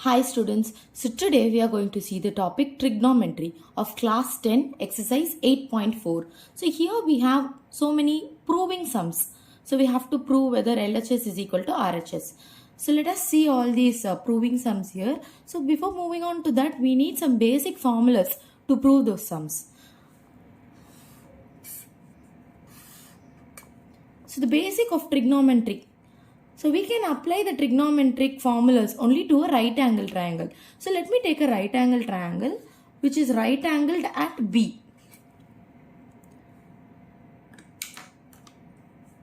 Hi students, so today we are going to see the topic trigonometry of class 10 exercise 8.4. So here we have so many proving sums. So we have to prove whether LHS is equal to RHS. So let us see all these proving sums here. So before moving on to that, we need some basic formulas to prove those sums. So the basic of trigonometry. So we can apply the trigonometric formulas only to a right angle triangle. So let me take a right angle triangle which is right angled at B.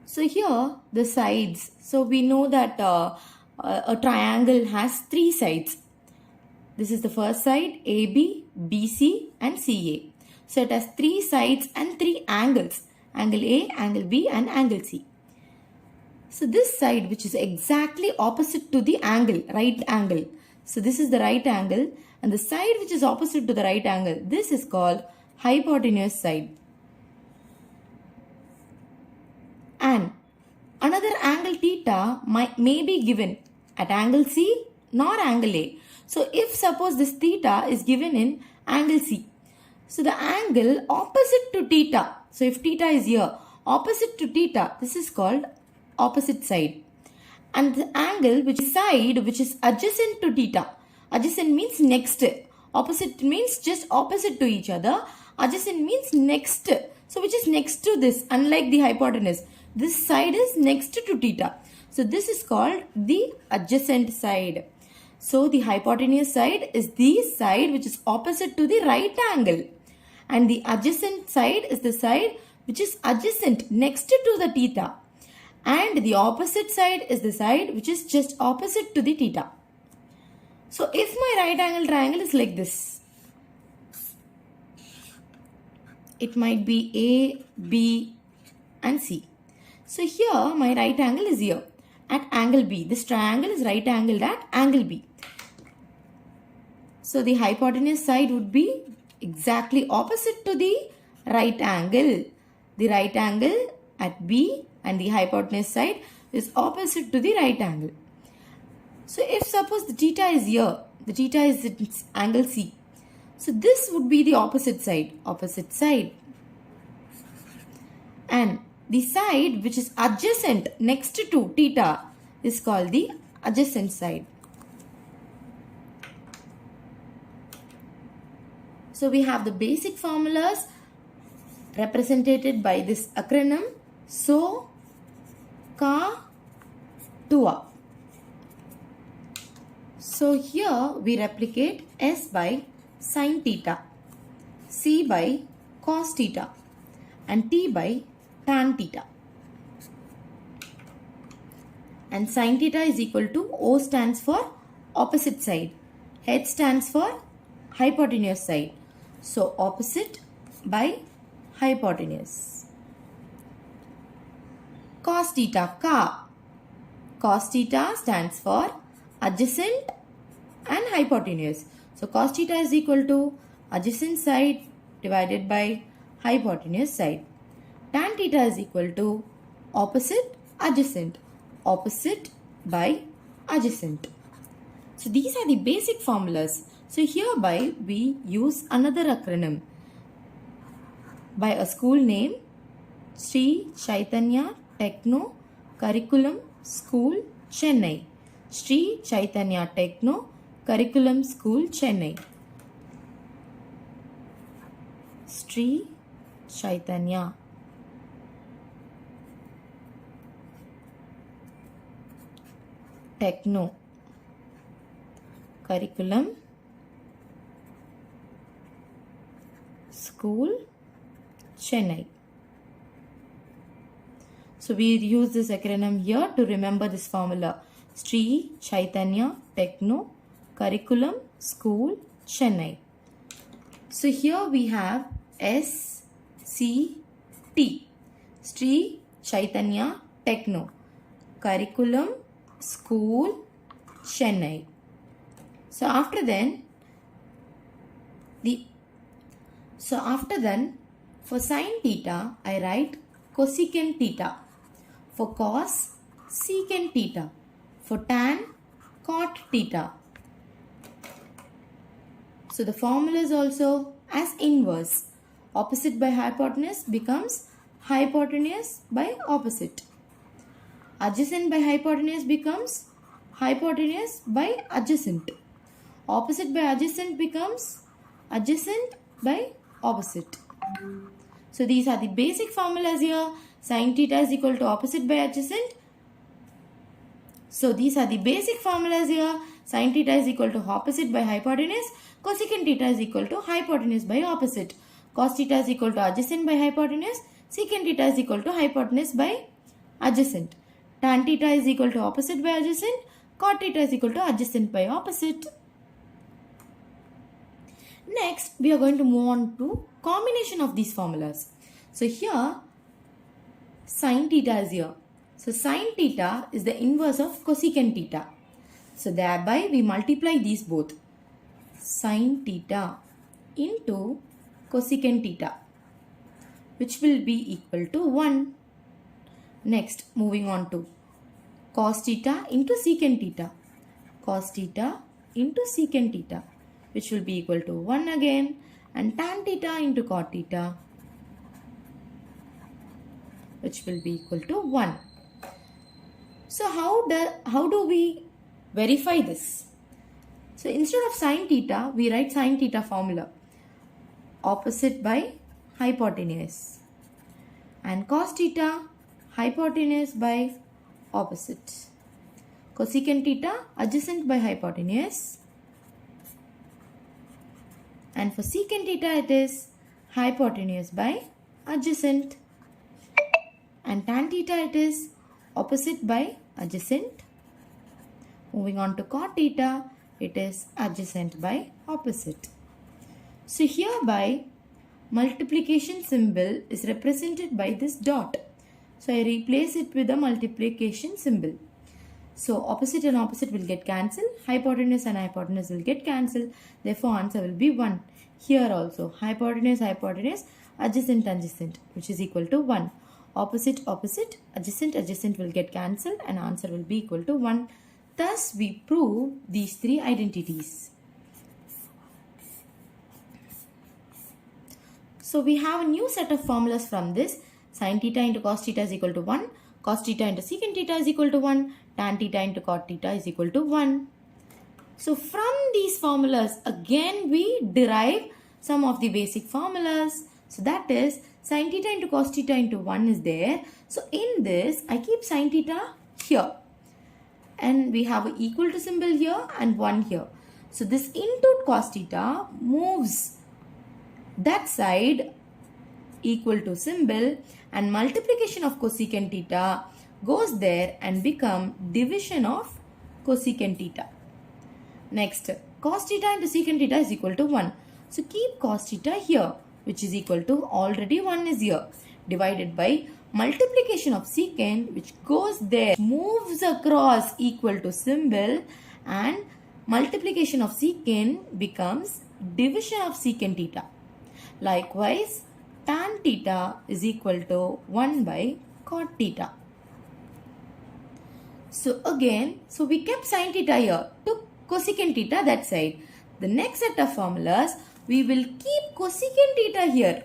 So here the sides. So we know that a triangle has three sides. This is the first side, AB, BC and CA. So it has three sides and three angles. Angle A, angle B and angle C. So this side which is exactly opposite to the angle, right angle. So this is the right angle and the side which is opposite to the right angle, this is called hypotenuse side. And another angle theta may be given at angle C nor angle A. So if suppose this theta is given in angle C, so the angle opposite to theta, so if theta is here, opposite to theta, this is called opposite side. And the angle which is adjacent to theta, adjacent means next, opposite means just opposite to each other, adjacent means next, so which is next to this, unlike the hypotenuse, this side is next to theta, so this is called the adjacent side. So the hypotenuse side is the side which is opposite to the right angle, and the adjacent side is the side which is adjacent next to the theta. And the opposite side is the side which is just opposite to the theta. So if my right angle triangle is like this, it might be A, B and C. So here my right angle is here at angle B. This triangle is right angled at angle B. So the hypotenuse side would be exactly opposite to the right angle. The right angle at B and the hypotenuse side is opposite to the right angle. So if suppose the theta is here, the theta is at angle C. So this would be the opposite side, And the side which is adjacent next to theta is called the adjacent side. So we have the basic formulas represented by this acronym SO, Ka, Tua. So here we replicate S by sin theta, C by cos theta and T by tan theta. And sin theta is equal to O stands for opposite side, H stands for hypotenuse side. So opposite by hypotenuse. Cos theta, Ka. Cos theta stands for adjacent and hypotenuse. So cos theta is equal to adjacent side divided by hypotenuse side. Tan theta is equal to opposite adjacent. Opposite by adjacent. So these are the basic formulas. So hereby we use another acronym by a school name, Sri Chaitanya Techno Curriculum School, Chennai. Sri Chaitanya Techno Curriculum School, Chennai. Sri Chaitanya Techno Curriculum School, Chennai. So we use this acronym here to remember this formula. Sri Chaitanya Techno Curriculum School, Chennai. So here we have SCT, Sri Chaitanya Techno Curriculum School, Chennai. So after then, for sin theta, I write cosecant theta. For cos, secant theta. For tan, cot theta. So the formula is also as inverse. Opposite by hypotenuse becomes hypotenuse by opposite. Adjacent by hypotenuse becomes hypotenuse by adjacent. Opposite by adjacent becomes adjacent by opposite. So these are the basic formulas here. Sin theta is equal to opposite by adjacent. So these are the basic formulas here. Sin theta is equal to opposite by hypotenuse. Cosecant theta is equal to hypotenuse by opposite. Cos theta is equal to adjacent by hypotenuse. Secant theta is equal to hypotenuse by adjacent. Tan theta is equal to opposite by adjacent. Cot theta is equal to adjacent by opposite. Next, we are going to move on to combination of these formulas. So here, sin theta is here. So sin theta is the inverse of cosecant theta. So thereby we multiply these both. Sin theta into cosecant theta, which will be equal to 1. Next, moving on to cos theta into secant theta. Cos theta into secant theta, which will be equal to 1 again, and tan theta into cot theta, which will be equal to 1. So how do we verify this? So instead of sin theta, we write sin theta formula. Opposite by hypotenuse. And cos theta, hypotenuse by opposite. Cosecant theta, adjacent by hypotenuse. And for secant theta, it is hypotenuse by adjacent. And tan theta, it is opposite by adjacent. Moving on to cot theta, it is adjacent by opposite. So hereby, multiplication symbol is represented by this dot. So I replace it with a multiplication symbol. So opposite and opposite will get cancelled. Hypotenuse and hypotenuse will get cancelled. Therefore answer will be 1. Here also hypotenuse, hypotenuse, adjacent, adjacent, which is equal to 1. Opposite, opposite, adjacent, adjacent will get cancelled and answer will be equal to 1. Thus we prove these 3 identities. So we have a new set of formulas from this. Sin theta into cos theta is equal to 1. Cos theta into secant theta is equal to 1. Tan theta into cot theta is equal to 1. So from these formulas, again we derive some of the basic formulas. So that is sin theta into cos theta into 1 is there. So in this, I keep sin theta here. And we have an equal to symbol here and 1 here. So this into cos theta moves that side equal to symbol, and multiplication of cosecant theta goes there and become division of cosecant theta. Next, cos theta into secant theta is equal to 1. So keep cos theta here, which is equal to already 1 is here, divided by multiplication of secant, which goes there, moves across equal to symbol, and multiplication of secant becomes division of secant theta. Likewise, tan theta is equal to 1 by cot theta. So again, we kept sin theta here, took cosecant theta that side. The next set of formulas, we will keep cosecant theta here.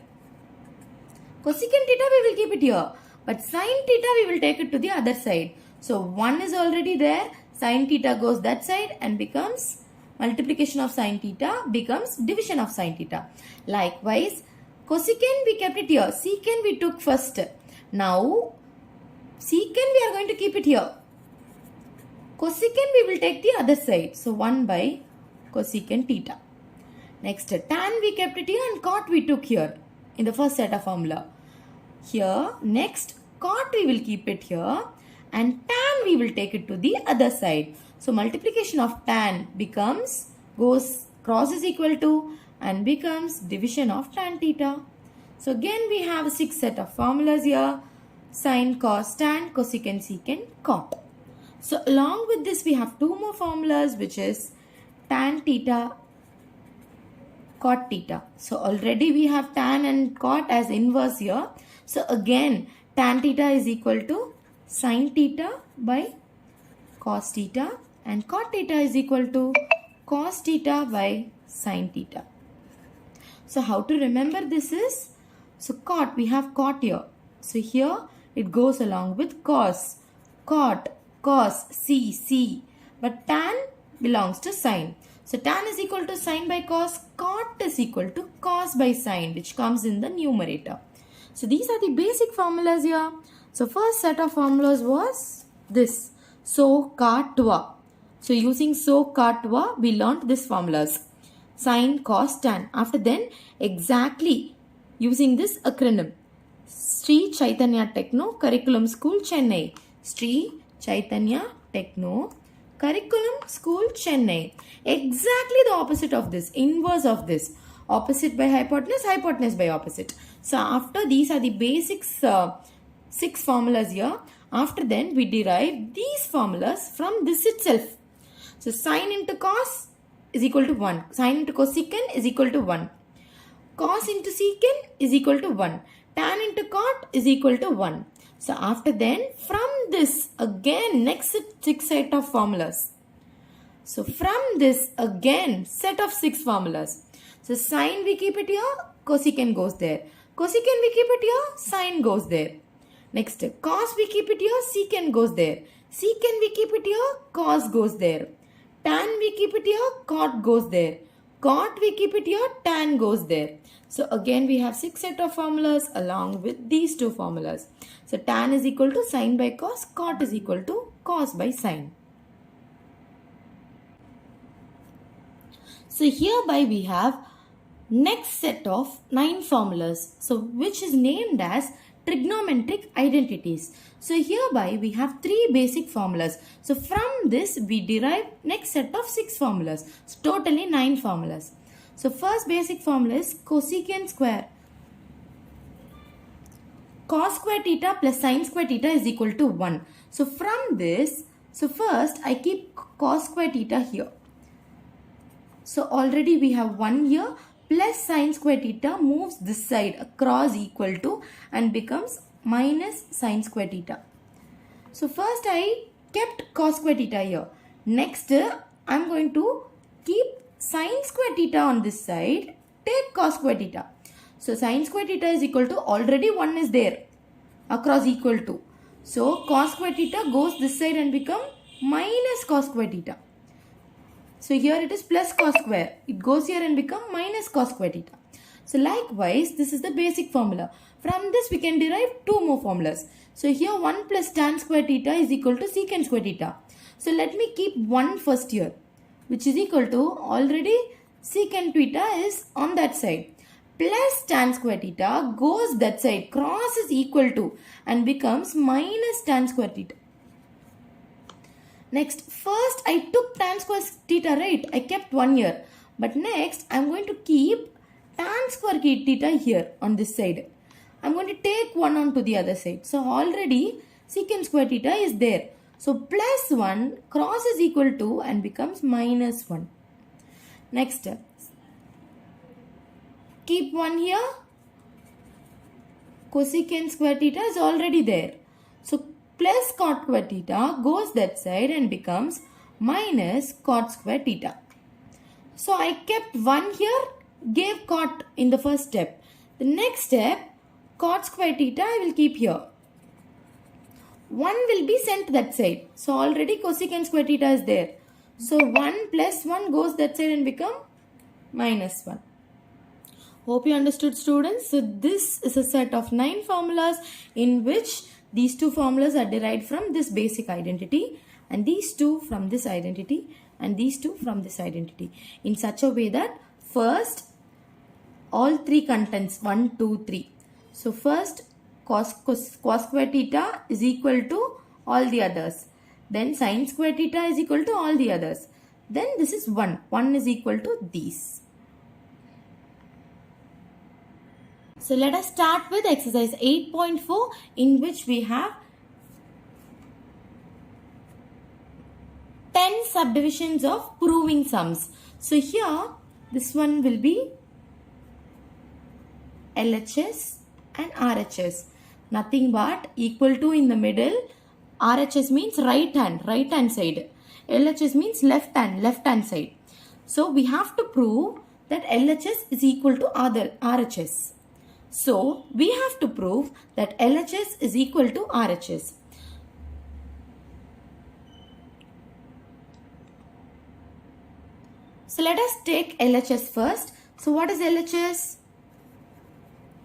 Cosecant theta we will keep it here, but sin theta we will take it to the other side. So 1 is already there, sin theta goes that side and becomes multiplication of sin theta becomes division of sin theta. Likewise, cosecant we kept it here, secant we took first. Now, secant we are going to keep it here. Cosecant we will take the other side. So 1 by cosecant theta. Next, tan we kept it here and cot we took here in the first set of formula. Here, next, cot we will keep it here and tan we will take it to the other side. So multiplication of tan becomes, crosses equal to and becomes division of tan theta. So again we have a 6 set of formulas here. Sin, cos, tan, cosecant, secant, cot. So along with this we have 2 more formulas, which is tan theta, cot theta. So already we have tan and cot as inverse here. So again tan theta is equal to sin theta by cos theta and cot theta is equal to cos theta by sine theta. So how to remember this is, so cot, we have cot here. So here it goes along with cos. Cot, cos, c. But tan belongs to sine. So tan is equal to sine by cos. Cot is equal to cos by sine, which comes in the numerator. So these are the basic formulas here. So first set of formulas was this. So ka twa. So using so ka twa, we learnt these formulas. Sine, cos, tan. After then, exactly using this acronym. Sri Chaitanya Techno Curriculum School Chennai. Sri Chaitanya Techno Curriculum School Chennai. Exactly the opposite of this. Inverse of this. Opposite by hypotenuse, hypotenuse by opposite. So after these are the basic 6 formulas here. After then we derive these formulas from this itself. So sine into cos is equal to 1. Sine into cosecant is equal to 1. Cos into secant is equal to 1. Tan into cot is equal to 1. So after then, from this again next 6 set of formulas. So from this again set of 6 formulas. So sine we keep it here, cosecant goes there. Cosecant we keep it here, sine goes there. Next, cos we keep it here, secant goes there. Secant we keep it here, cos goes there. Tan we keep it here, cot goes there. Cot we keep it here, tan goes there. So again we have 6 set of formulas along with these 2 formulas. So tan is equal to sine by cos, cot is equal to cos by sine. So hereby we have next set of 9 formulas. So which is named as trigonometric identities. So hereby we have 3 basic formulas. So from this we derive next set of 6 formulas. So totally 9 formulas. So first basic formula is cosecant square. Cos square theta plus sin square theta is equal to 1. So from this, so first I keep cos square theta here. So already we have 1 here, plus sin square theta moves this side across equal to and becomes minus sin square theta. So first I kept cos square theta here. Next I am going to keep sin square theta on this side, take cos square theta. So sin square theta is equal to, already 1 is there across equal to. So cos square theta goes this side and become minus cos square theta. So here it is plus cos square. It goes here and become minus cos square theta. So likewise, this is the basic formula. From this we can derive 2 more formulas. So here 1 plus tan square theta is equal to secant square theta. So let me keep 1 first here, which is equal to, already secant theta is on that side. Plus tan square theta goes that side, crosses equal to and becomes minus tan square theta. Next, first I took tan square theta, right? I kept 1 here. But next I am going to keep tan square theta here on this side. I am going to take 1 onto the other side. So already secant square theta is there. So plus 1 crosses equal to and becomes minus 1. Next, keep 1 here. Cosecant square theta is already there. So plus cot square theta goes that side and becomes minus cot square theta. So I kept 1 here, gave cot in the first step. The next step, cot square theta I will keep here. 1 will be sent that side. So already cosecant square theta is there. So 1 plus 1 goes that side and become minus 1. Hope you understood, students. So this is a set of 9 formulas in which these 2 formulas are derived from this basic identity, and these 2 from this identity, and these 2 from this identity, in such a way that first all 3 contents 1, 2, 3. So first cos square theta is equal to all the others. Then sin square theta is equal to all the others. Then this is 1. 1 is equal to these. So let us start with exercise 8.4, in which we have 10 subdivisions of proving sums. So here this one will be LHS and RHS. Nothing but equal to in the middle. RHS means right hand side. LHS means left hand side. So we have to prove that LHS is equal to RHS. So we have to prove that LHS is equal to RHS. So let us take LHS first. So what is LHS?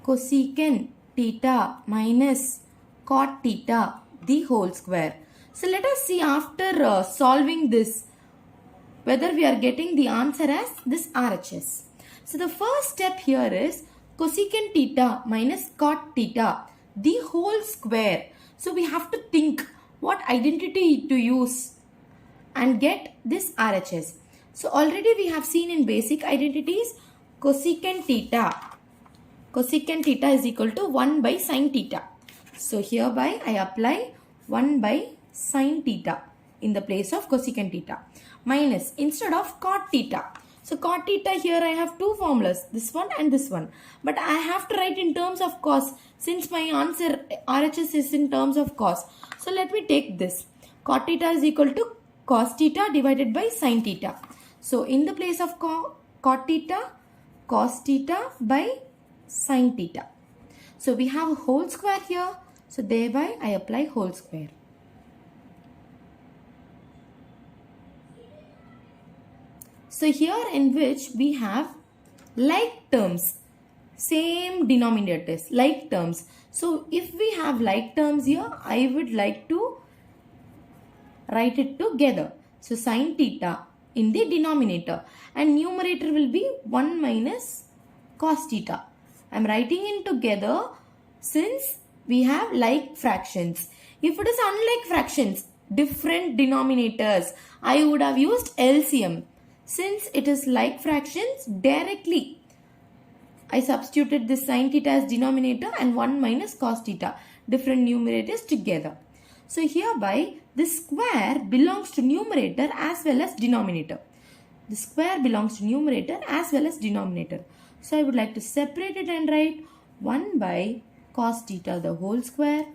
Cosecant theta minus cot theta the whole square. So let us see after solving this whether we are getting the answer as this RHS. So the first step here is cosecant theta minus cot theta the whole square. So we have to think what identity to use and get this RHS. So already we have seen in basic identities cosecant theta. Cosecant theta is equal to 1 by sin theta. So hereby I apply 1 by sin theta in the place of cosecant theta minus instead of cot theta. So cot theta here I have two formulas, this one and this one. But I have to write in terms of cos since my answer RHS is in terms of cos. So let me take this. Cot theta is equal to cos theta divided by sin theta. So in the place of cot theta, cos theta by sin theta. So we have a whole square here. So thereby I apply whole square. So here in which we have like terms, same denominators, like terms. So if we have like terms here, I would like to write it together. So sin theta in the denominator and numerator will be 1 minus cos theta. I am writing in together since we have like fractions. If it is unlike fractions, different denominators, I would have used LCM. Since it is like fractions, directly I substituted this sin theta as denominator and 1 minus cos theta, different numerators together. So hereby this square belongs to numerator as well as denominator. The square belongs to numerator as well as denominator. So I would like to separate it and write 1 by cos theta the whole square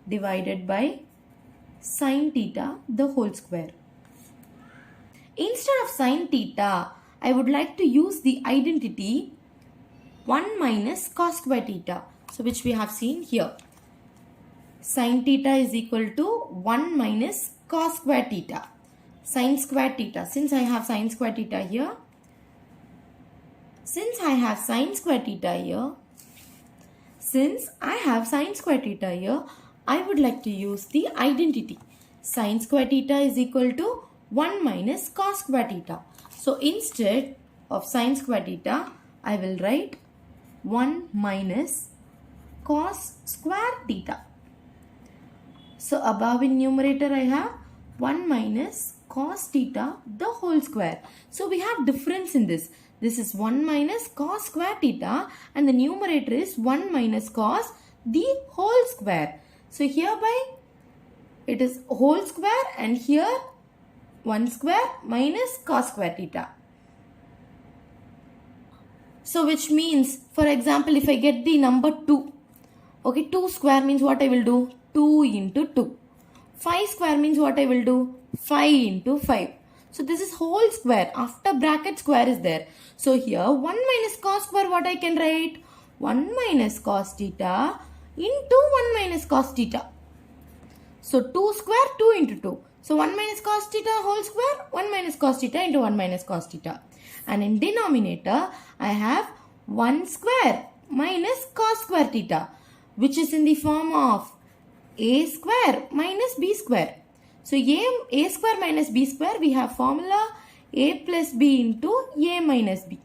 divided by sin theta the whole square. Instead of sin theta, I would like to use the identity 1 minus cos square theta. So which we have seen here. Sin theta is equal to 1 minus cos square theta. Sin square theta. Since I have sin square theta here. Since I have sin square theta here, I would like to use the identity. Sin square theta is equal to 1 minus cos square theta. So instead of sin square theta, I will write 1 minus cos square theta. So above in numerator I have 1 minus cos theta the whole square. So we have difference in this. This is 1 minus cos square theta and the numerator is 1 minus cos the whole square. So hereby it is whole square and here 1 square minus cos square theta. So which means, for example, if I get the number 2, okay, 2 square means what I will do? 2 into 2. 5 square means what I will do? 5 into 5. So this is whole square. After bracket square is there. So here 1 minus cos square what I can write? 1 minus cos theta into 1 minus cos theta. So 2 square 2 into 2. So 1 minus cos theta whole square 1 minus cos theta into 1 minus cos theta. And in denominator I have 1 square minus cos square theta which is in the form of a square minus b square. So a square minus b square we have formula a plus b into a minus b.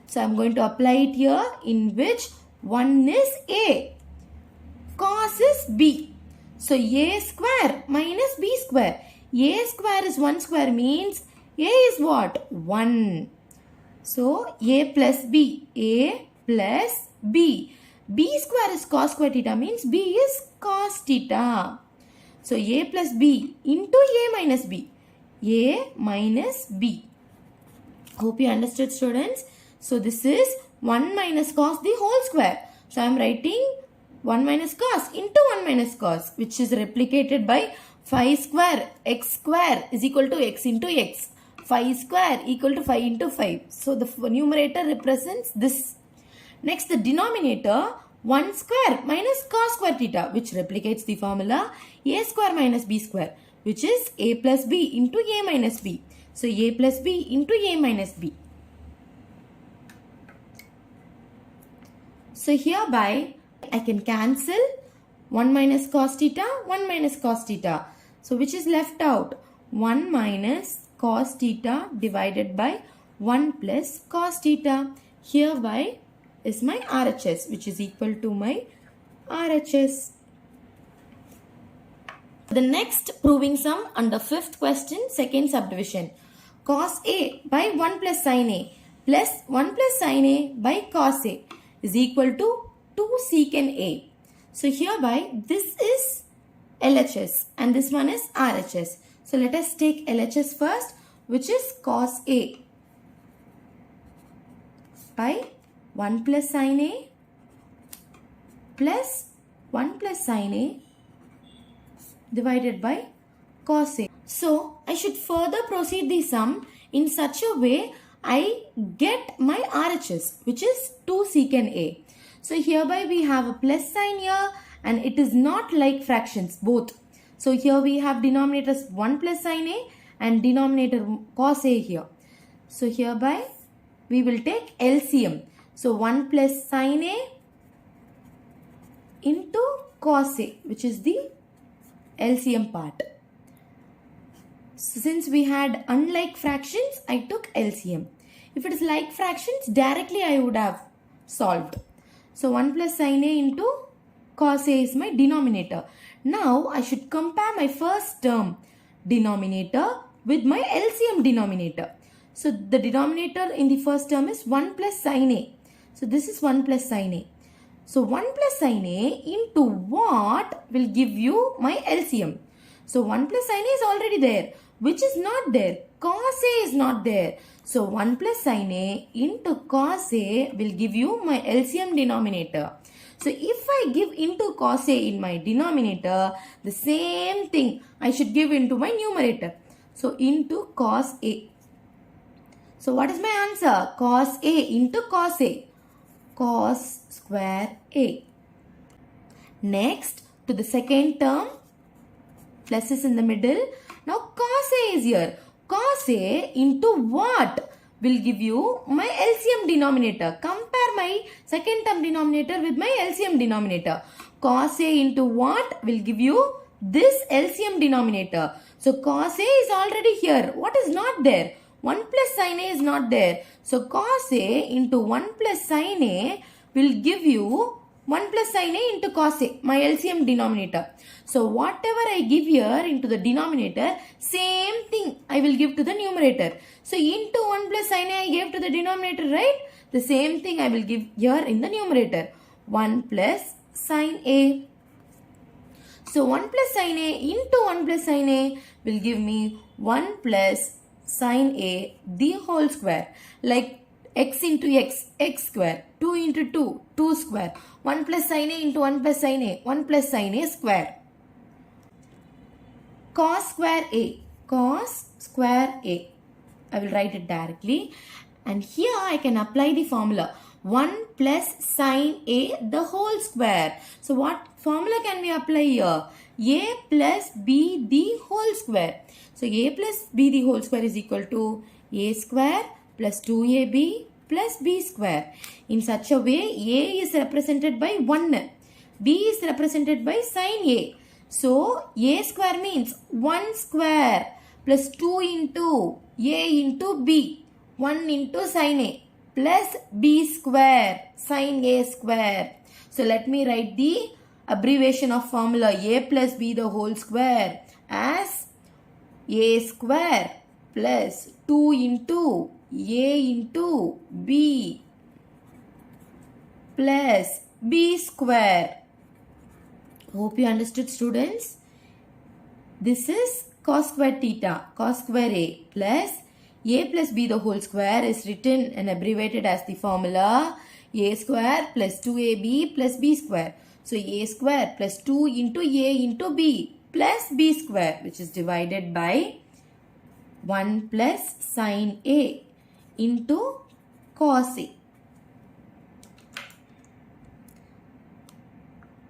So I am going to apply it here in which 1 is a, cos is b. So a square minus b square. A square is 1 square means a is what? 1. So a plus b. A plus b. B square is cos square theta means b is cos theta. So a plus b into a minus b. A minus b. Hope you understood, students. So this is 1 minus cos the whole square. So I am writing 1 minus cos into 1 minus cos which is replicated by 5 square x square is equal to x into x. 5 square equal to 5 into 5. So the numerator represents this. Next, the denominator 1 square minus cos square theta, which replicates the formula a square minus b square, which is a plus b into a minus b. So a plus b into a minus b. So hereby I can cancel 1 minus cos theta, 1 minus cos theta. So which is left out? 1 minus cos theta divided by 1 plus cos theta. Hereby is my RHS, which is equal to my RHS. The next proving sum under 5th question, second subdivision. Cos A by 1 plus sin A plus 1 plus sin A by cos A is equal to 2 secant A. So hereby this is LHS and this one is RHS. So let us take LHS first, which is cos A by 1 plus sin A plus 1 plus sin A divided by cos A. So I should further proceed the sum in such a way I get my RHS, which is 2 secant A. So hereby we have a plus sign here and it is not like fractions both. So here we have denominators 1 plus sin A and denominator cos A here. So hereby we will take LCM. So 1 plus sin A into cos A, which is the LCM part. So since we had unlike fractions, I took LCM. If it is like fractions, directly I would have solved. So 1 plus sin A into cos A is my denominator. Now I should compare my first term denominator with my LCM denominator. So the denominator in the first term is 1 plus sin A. So this is 1 plus sin A. So 1 plus sin A into what will give you my LCM? So 1 plus sin A is already there. Which is not there? Cos A is not there. So 1 plus sin A into cos A will give you my LCM denominator. So if I give into cos A in my denominator, the same thing I should give into my numerator. So into cos A. So what is my answer? Cos A into cos A. Cos square A. Next, to the second term, plus is in the middle. Now cos A is here. Cos A into what will give you my LCM denominator? Compare my second term denominator with my LCM denominator. Cos A into what will give you this LCM denominator? So cos A is already here. What is not there? 1 plus sin A is not there. So cos A into 1 plus sin A will give you 1 plus sin A into cos A, my LCM denominator. So whatever I give here into the denominator, same thing I will give to the numerator. So into 1 plus sin A I gave to the denominator, right? The same thing I will give here in the numerator. 1 plus sin A. So 1 plus sin A into 1 plus sin A will give me 1 plus sin A the whole square. Like x into x, x square. 2 into 2, 2 square. 1 plus sin A into 1 plus sin A, 1 plus sin A square. Cos square A, cos square A. I will write it directly. And here I can apply the formula. 1 plus sin A the whole square. So what formula can we apply here? A plus B the whole square. So A plus B the whole square is equal to A square plus 2AB plus B square. In such a way, A is represented by 1. B is represented by sin A. So A square means 1 square plus 2 into A into B. 1 into sin A plus B square sin A square. So let me write the abbreviation of formula A plus B the whole square as A square plus 2 into A into B plus B square. Hope you understood, students. This is cos square theta, cos square A plus B the whole square is written and abbreviated as the formula A square plus 2AB plus B square. So A square plus 2 into A into B plus B square, which is divided by 1 plus sine A into cos A.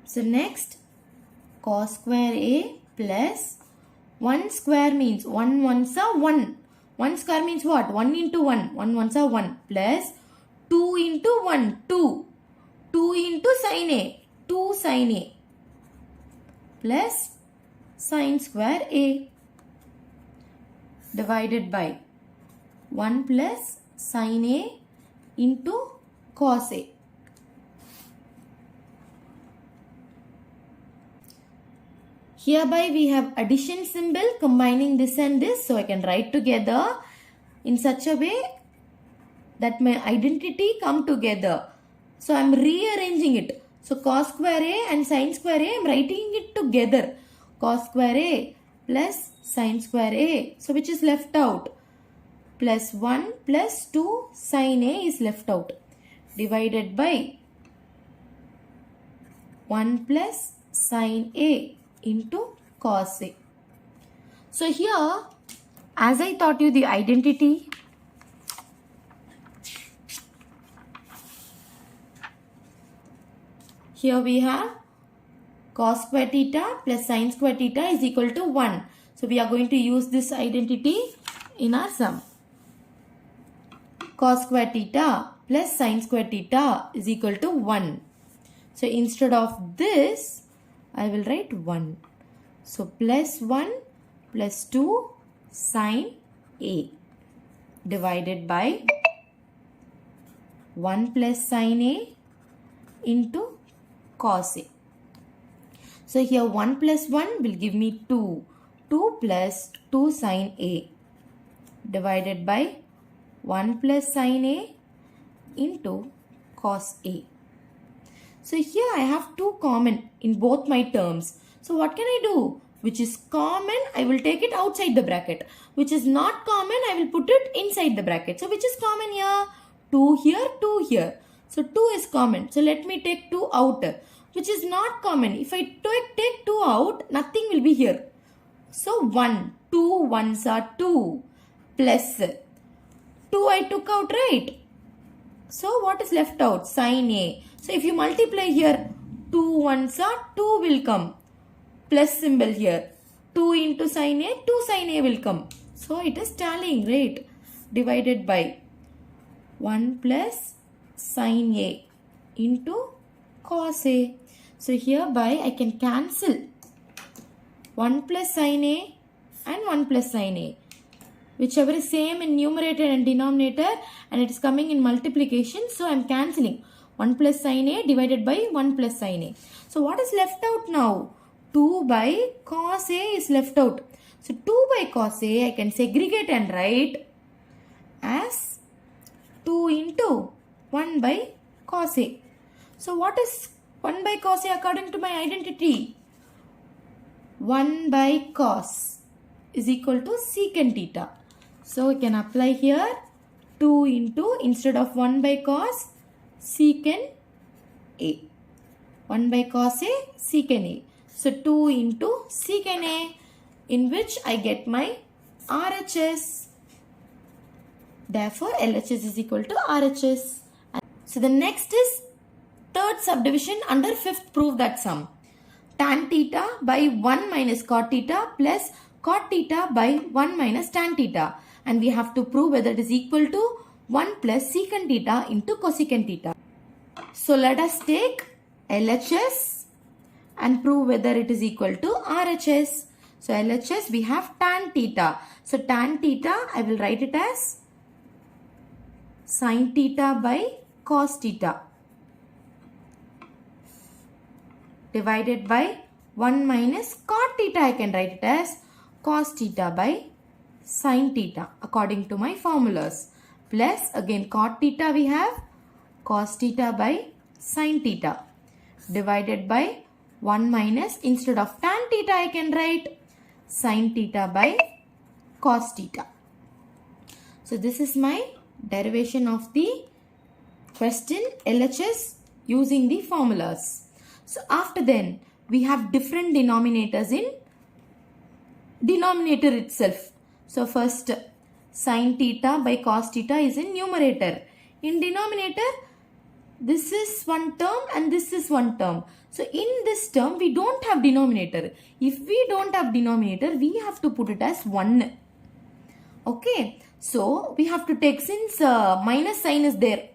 So next, cos square A plus 1 square means 1 ones are 1. 1 square means what? 1 into 1. 1 ones are 1 plus 2 into 1, 2. 2 into sine A, 2 sine A plus sine square A divided by 1 plus sine A into cos A. Hereby we have addition symbol combining this and this, so I can write together in such a way that my identity come together. So I am rearranging it. So cos square A and sin square A, I am writing it together. Cos square A plus sin square A. So which is left out? Plus 1 plus 2 sin A is left out. Divided by 1 plus sin A into cos A. So here, as I taught you the identity, here we have cos square theta plus sin square theta is equal to 1. So we are going to use this identity in our sum. Cos square theta plus sin square theta is equal to 1. So instead of this, I will write 1. So plus 1 plus 2 sin A divided by 1 plus sin A into cos A. So here 1 plus 1 will give me 2. 2 plus 2 sin A divided by 1 plus sin A into cos A. So here I have 2 common in both my terms. So what can I do? Which is common, I will take it outside the bracket. Which is not common, I will put it inside the bracket. So which is common here? 2 here, 2 here. So 2 is common. So let me take 2 out. Which is not common. If I take 2 out, nothing will be here. So 1. 2 ones are 2. Plus 2 I took out, right? So what is left out? Sin A. So if you multiply here, 2 ones are 2 will come. Plus symbol here. 2 into sin A, 2 sin A will come. So it is tallying, right? Divided by 1 plus sin A into cos A. So hereby I can cancel 1 plus sin A and 1 plus sin A. Whichever is same in numerator and denominator, and it is coming in multiplication. So I am cancelling 1 plus sin A divided by 1 plus sin A. So what is left out now? 2 by cos A is left out. So 2 by cos A I can segregate and write as 2 into 1 by cos A. So what is 1 by cos A according to my identity? 1 by cos is equal to secant theta. So we can apply here 2 into, instead of 1 by cos, secant A. 1 by cos A, secant A. So 2 into secant A, in which I get my RHS. Therefore LHS is equal to RHS. So the next is third subdivision under fifth, prove that sum. Tan theta by 1 minus cot theta plus cot theta by 1 minus tan theta. And we have to prove whether it is equal to 1 plus secant theta into cosecant theta. So let us take LHS and prove whether it is equal to RHS. So LHS we have tan theta. So tan theta I will write it as sin theta by cos theta divided by 1 minus cot theta, I can write it as cos theta by sin theta according to my formulas, plus again cot theta we have cos theta by sin theta divided by 1 minus, instead of tan theta I can write sin theta by cos theta. So this is my derivation of the question LHS using the formulas. So after then we have different denominators in denominator itself. So first sin theta by cos theta is in numerator. In denominator, this is one term and this is one term. So in this term, we don't have denominator. If we don't have denominator, we have to put it as 1. Okay. So we have to take, since minus sign is there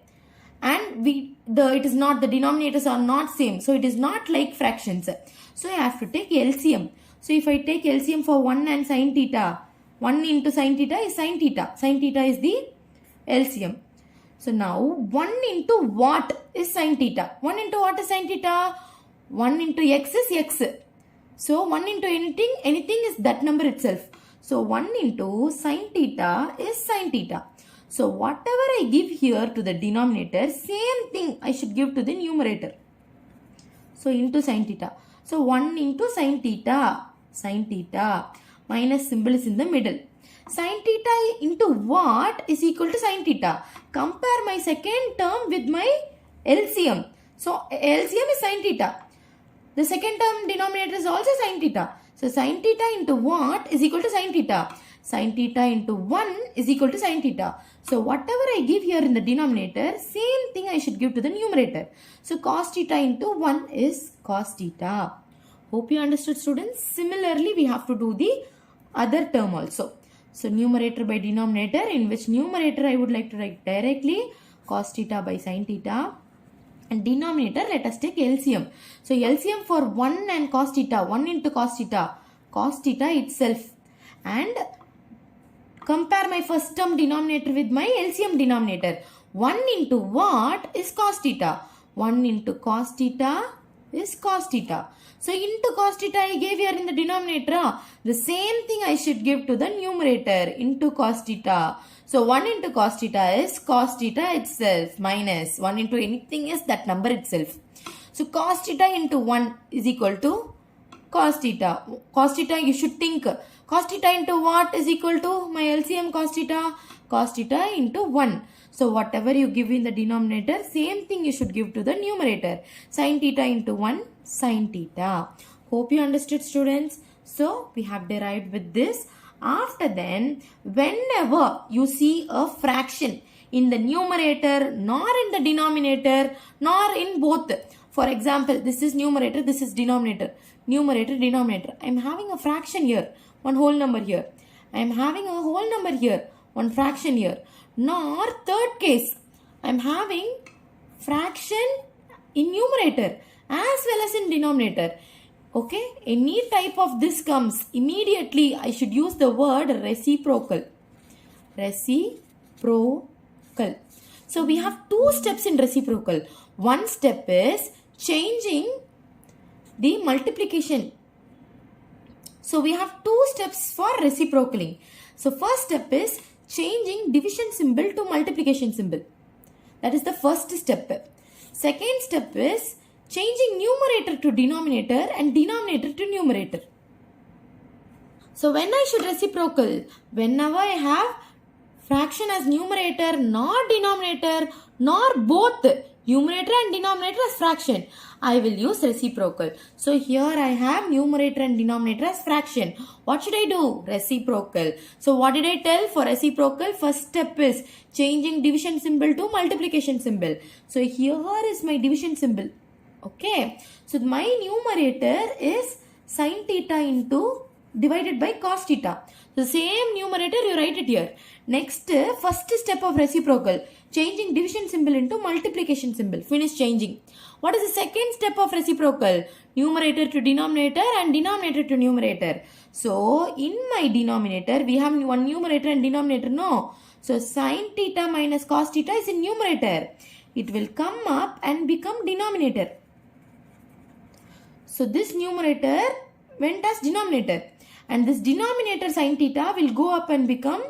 and it is not, the denominators are not same. So it is not like fractions. So I have to take LCM. So if I take LCM for 1 and sin theta, 1 into sin theta is sin theta. Sin theta is the LCM. So now 1 into what is sin theta? 1 into what is sin theta? 1 into x is x. So 1 into anything is that number itself. So 1 into sin theta is sin theta. So whatever I give here to the denominator, same thing I should give to the numerator. So into sin theta. So 1 into sin theta, minus symbol is in the middle. Sin theta into what is equal to sin theta? Compare my second term with my LCM. So LCM is sin theta. The second term denominator is also sin theta. So sin theta into what is equal to sin theta? Sin theta into 1 is equal to sin theta. So whatever I give here in the denominator, same thing I should give to the numerator. So cos theta into 1 is cos theta. Hope you understood, students. Similarly, we have to do the other term also. So numerator by denominator, in which numerator I would like to write directly cos theta by sin theta. And denominator, let us take LCM. So LCM for 1 and cos theta, 1 into cos theta itself. And compare my first term denominator with my LCM denominator. 1 into what is cos theta? 1 into cos theta is cos theta. So into cos theta I gave here in the denominator. The same thing I should give to the numerator, into cos theta. So 1 into cos theta is cos theta itself, minus 1 into anything is that number itself. So cos theta into 1 is equal to cos theta. Cos theta, you should think, cos theta into what is equal to my LCM cos theta? Cos theta into 1. So whatever you give in the denominator, same thing you should give to the numerator. Sin theta into 1, sin theta. Hope you understood, students. So we have derived with this. After then, whenever you see a fraction in the numerator, nor in the denominator, nor in both. For example, this is numerator, this is denominator. Numerator, denominator. I am having a fraction here, one whole number here. I am having a whole number here, one fraction here. Nor third case, I am having fraction in numerator as well as in denominator. Okay, any type of this comes, immediately I should use the word reciprocal. Reciprocal. So we have two steps in reciprocal. One step is changing the multiplication. So we have two steps for reciprocaling. So first step is changing division symbol to multiplication symbol. That is the first step. Second step is changing numerator to denominator and denominator to numerator. So when I should reciprocal? Whenever I have fraction as numerator, nor denominator, nor both numerator and denominator as fraction, I will use reciprocal. So here I have numerator and denominator as fraction. What should I do? Reciprocal. So what did I tell for reciprocal? First step is changing division symbol to multiplication symbol. So here is my division symbol. Okay. So my numerator is sin theta into divided by cos theta. The same numerator you write it here. Next, first step of reciprocal, changing division symbol into multiplication symbol. Finish changing. What is the second step of reciprocal? Numerator to denominator and denominator to numerator. So in my denominator, we have one numerator and denominator. No. So sin theta minus cos theta is in numerator. It will come up and become denominator. So this numerator went as denominator. And this denominator sin theta will go up and become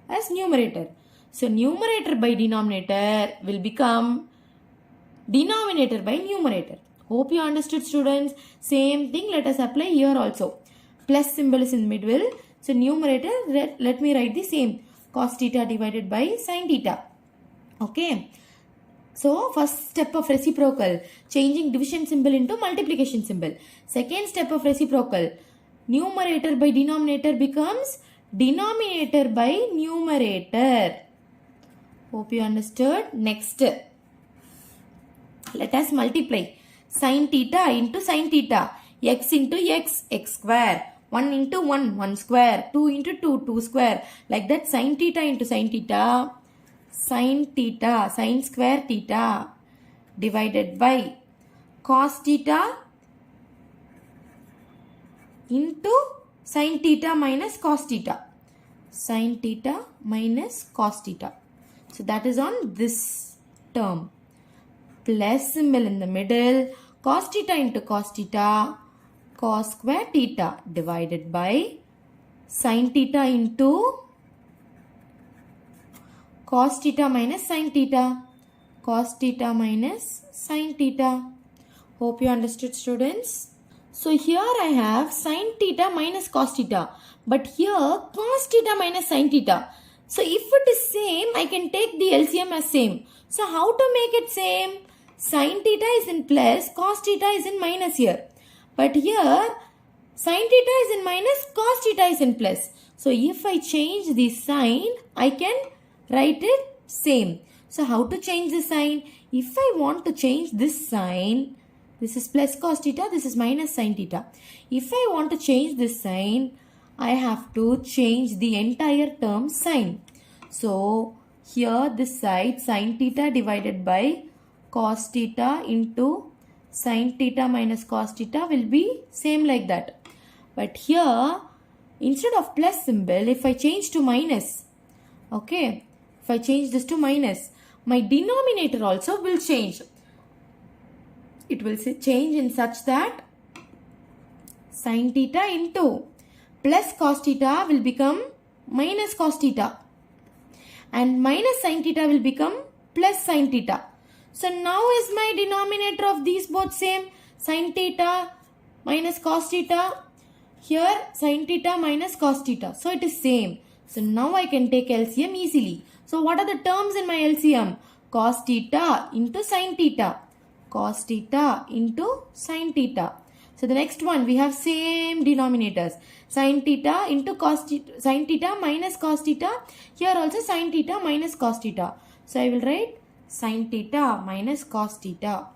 as numerator. So numerator by denominator will become denominator by numerator. Hope you understood, students. Same thing let us apply here also. Plus symbol is in middle. So numerator, let me write the same. Cos theta divided by sin theta. Okay. So first step of reciprocal, changing division symbol into multiplication symbol. Second step of reciprocal, numerator by denominator becomes denominator by numerator. Hope you understood. Next, let us multiply sin theta into sin theta. X into x, x square. 1 into 1, 1 square. 2 into 2, 2 square. Like that, sin theta into sin theta. Sin theta, sin square theta divided by cos theta into sin theta minus cos theta. Sin theta minus cos theta. So that is on this term. Plus symbol in the middle. Cos theta into cos theta. Cos square theta divided by sin theta into cos theta minus sin theta. Cos theta minus sin theta. Hope you understood, students. So here I have sin theta minus cos theta. But here cos theta minus sin theta. So if it is same, I can take the LCM as same. So how to make it same? Sin theta is in plus, cos theta is in minus here. But here sin theta is in minus, cos theta is in plus. So if I change the sign, I can write it same. So how to change the sign? If I want to change this sign, this is plus cos theta, this is minus sin theta. If I want to change this sign, I have to change the entire term sign. So here this side sin theta divided by cos theta into sin theta minus cos theta will be same like that. But here instead of plus symbol, if I change to minus, okay, if I change this to minus, my denominator also will change. It will change in such that sin theta into plus cos theta will become minus cos theta. And minus sin theta will become plus sin theta. So now is my denominator of these both same. Sin theta minus cos theta. Here sin theta minus cos theta. So it is same. So now I can take LCM easily. So what are the terms in my LCM? Cos theta into sin theta. Cos theta into sin theta. So the next one, we have same denominators. Sin theta into cos theta, sin theta minus cos theta. Here also sin theta minus cos theta. So I will write sin theta minus cos theta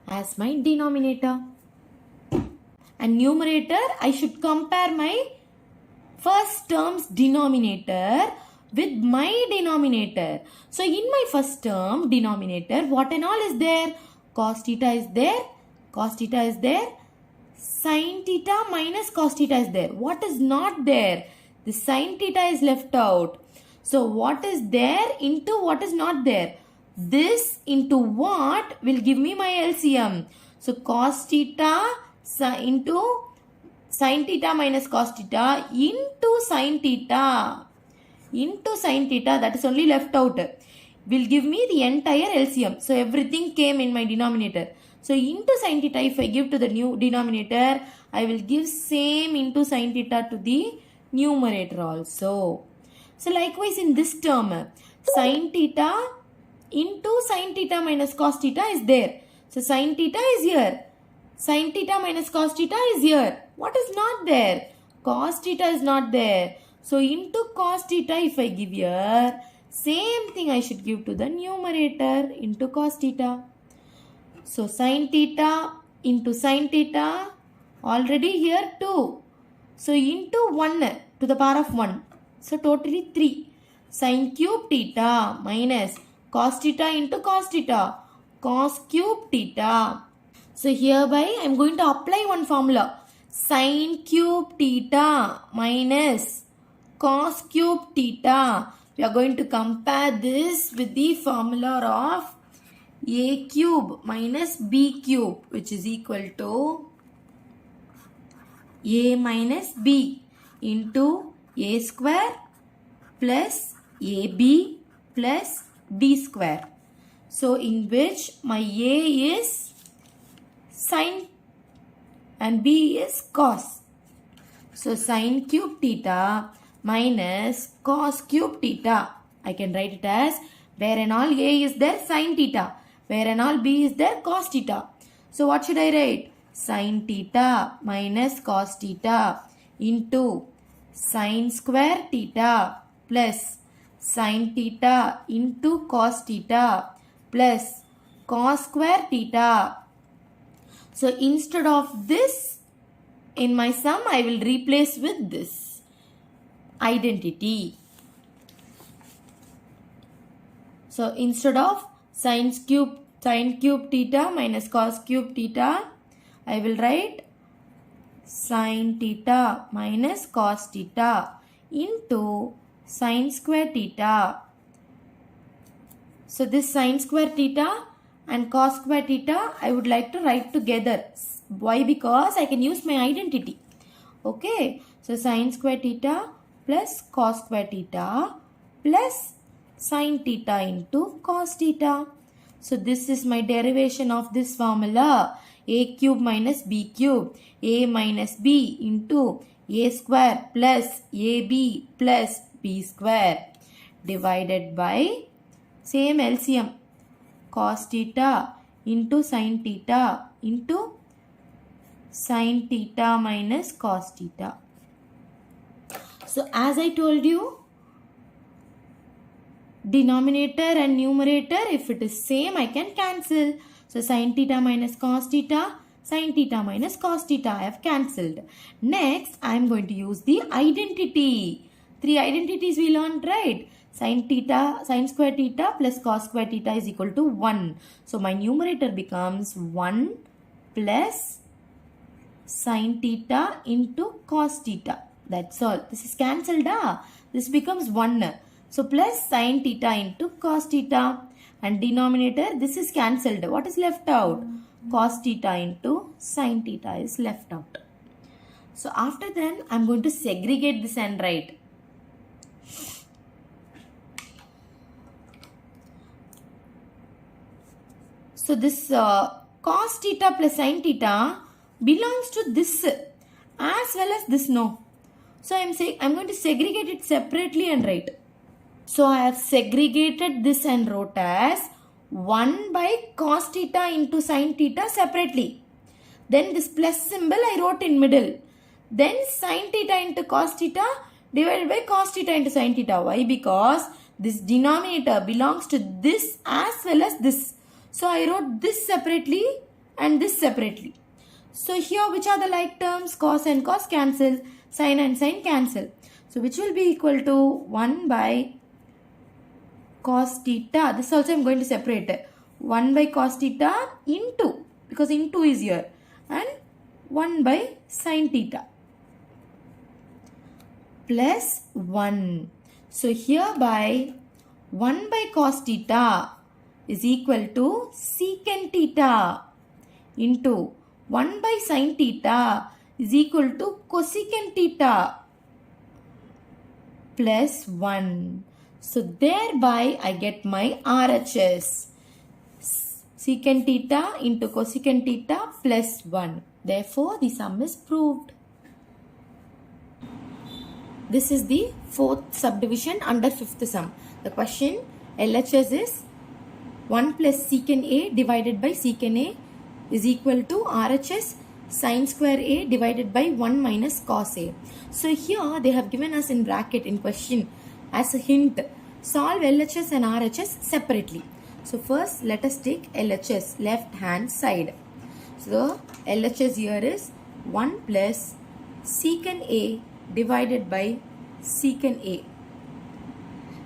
as my denominator. And numerator, I should compare my first term's denominator with my denominator. So in my first term denominator, what and all is there? Cos theta is there. Cos theta is there. Sin theta minus cos theta is there. What is not there? The sin theta is left out. So what is there into what is not there? This into what will give me my LCM. So cos theta into sin theta minus cos theta into sin theta. Into sin theta, that is only left out, will give me the entire LCM. So everything came in my denominator. So into sin theta, if I give to the new denominator, I will give same into sin theta to the numerator also. So likewise in this term, sin theta into sin theta minus cos theta is there. So sin theta is here. Sin theta minus cos theta is here. What is not there? Cos theta is not there. So into cos theta, if I give here, same thing I should give to the numerator into cos theta. So sin theta into sin theta, already here 2. So into 1 to the power of 1. So totally 3. Sin cube theta minus cos theta into cos theta. Cos cube theta. So hereby I am going to apply one formula. Sin cube theta minus cos cube theta. We are going to compare this with the formula of a cube minus b cube, which is equal to a minus b into a square plus ab plus b square. So in which my a is sin and b is cos. So sin cube theta minus cos cube theta. I can write it as where and all a is there, sin theta. Where and all b is there, cos theta. So what should I write? Sin theta minus cos theta into sin square theta plus sin theta into cos theta plus cos square theta. So instead of this in my sum, I will replace with this identity. So instead of sin cube theta minus cos cube theta, I will write sin theta minus cos theta into sin square theta. So this sin square theta and cos square theta I would like to write together. Why? Because I can use my identity. Okay. So sin square theta plus cos square theta plus sin theta into cos theta. So this is my derivation of this formula. A cube minus b cube. A minus b into a square plus ab plus b square divided by same LCM cos theta into sin theta into sin theta minus cos theta. So as I told you, denominator and numerator, if it is same, I can cancel. So sin theta minus cos theta, sin theta minus cos theta, I have cancelled. Next, I am going to use the identity. 3 identities we learned, right? Sin theta, sin square theta plus cos square theta is equal to 1. So my numerator becomes 1 plus sin theta into cos theta. That's all. This is cancelled. This becomes 1. So plus sin theta into cos theta. And denominator, this is cancelled. What is left out? Cos theta into sin theta is left out. So after that, I am going to segregate this and write. So this cos theta plus sin theta belongs to this as well as this, no. So I'm going to segregate it separately and write. So I have segregated this and wrote as 1 by cos theta into sin theta separately. Then this plus symbol I wrote in middle. Then sin theta into cos theta divided by cos theta into sin theta. Why? Because this denominator belongs to this as well as this. So I wrote this separately and this separately. So here which are the like terms? Cos and cos cancel. Sin and sin cancel. So which will be equal to 1 by cos theta. This also I am going to separate. 1 by cos theta into, because into is here, and 1 by sin theta plus 1. So hereby 1 by cos theta is equal to secant theta into 1 by sin theta is equal to cosecant theta plus 1. So thereby I get my RHS. Secant theta into cosecant theta plus 1. Therefore the sum is proved. This is the 4th subdivision under 5th sum. The question LHS is 1 plus secant A divided by secant A is equal to RHS sin square A divided by 1 minus cos A. So here they have given us in bracket in question as a hint, solve LHS and RHS separately. So first let us take LHS, left hand side. So LHS here is 1 plus secant A divided by secant A.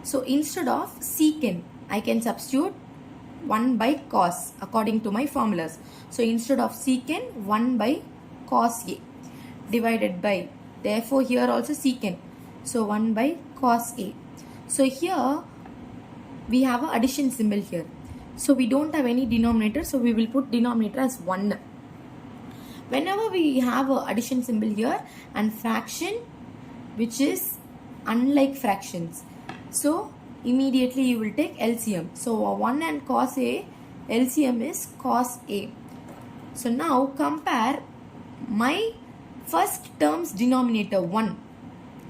So instead of secant, I can substitute 1 by cos according to my formulas. So instead of secant, 1 by cos A divided by, therefore here also secant. So 1 by cos A. So here we have an addition symbol here. So we don't have any denominator. So we will put denominator as 1. Whenever we have an addition symbol here and fraction which is unlike fractions, so immediately you will take LCM. So 1 and cos A, LCM is cos A. So now compare my first term's denominator 1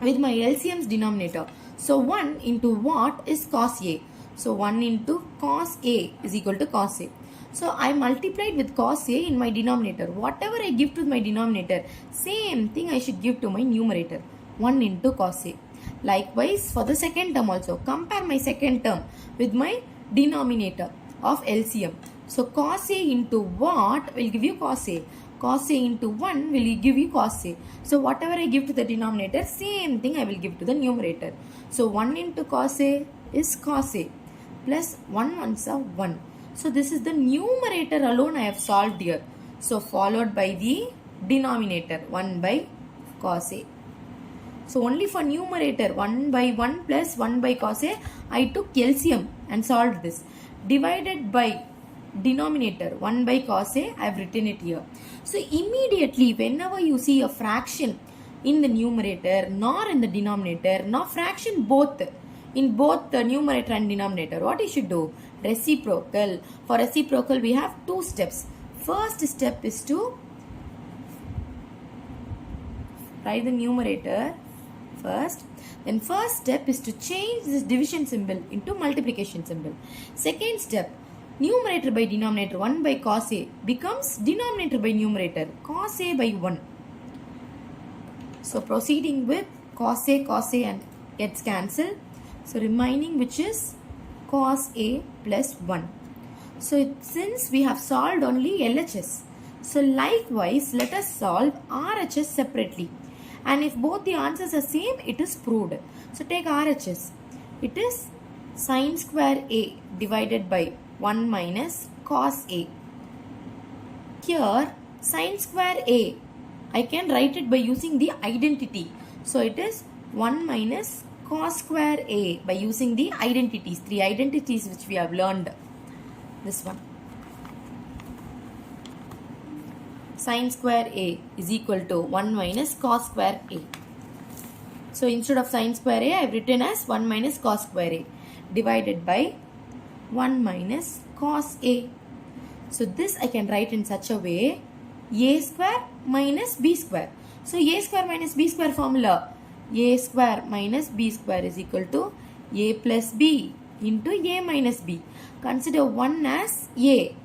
with my LCM's denominator. So 1 into what is cos A? So 1 into cos A is equal to cos A. So I multiplied with cos A in my denominator. Whatever I give to my denominator, same thing I should give to my numerator. 1 into cos A. Likewise, for the second term also, compare my second term with my denominator of LCM. So cos A into what will give you cos A? Cos A into 1 will give you cos A. So whatever I give to the denominator, same thing I will give to the numerator. So 1 into cos A is cos A plus 1 ones are 1. So this is the numerator alone I have solved here. So followed by the denominator 1 by cos A. So only for numerator 1 by 1 plus 1 by cos A, I took LCM and solved this. Divided by denominator 1 by cos A, I have written it here. So immediately whenever you see a fraction in the numerator nor in the denominator, nor fraction both in both the numerator and denominator, what you should do? Reciprocal. For reciprocal we have two steps. First step is to write the numerator first. Then first step is to change this division symbol into multiplication symbol. Second step, numerator by denominator 1 by cos A becomes denominator by numerator cos A by 1. So proceeding with cos A and gets cancelled. So remaining which is cos A plus 1. So since we have solved only LHS, so likewise let us solve RHS separately. And if both the answers are same, it is proved. So take RHS. It is sin square A divided by 1 minus cos A. Here sin square A, I can write it by using the identity. So it is 1 minus cos square A by using the identities. 3 identities which we have learned. This one. Sin square A is equal to 1 minus cos square A. So instead of sin square A, I have written as 1 minus cos square A divided by 1 minus cos A. So this I can write in such a way, A square minus B square. So A square minus B square formula, A square minus B square is equal to A plus B into A minus B. Consider 1 as A,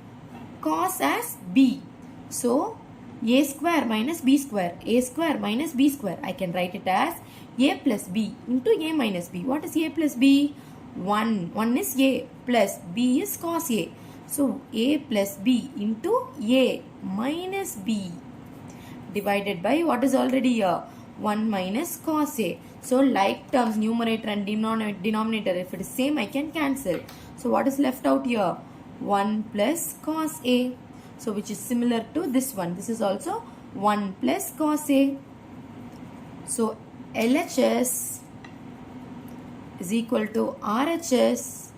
cos as B. So A square minus B square, A square minus B square, I can write it as A plus B into A minus B. What is A plus B? 1. 1 is A plus B is cos A. So A plus B into A minus B divided by what is already here? 1 minus cos A. So like terms, numerator and denominator, if it is same, I can cancel. So what is left out here? 1 plus cos A. So which is similar to this one. This is also 1 plus cos A. So LHS is equal to RHS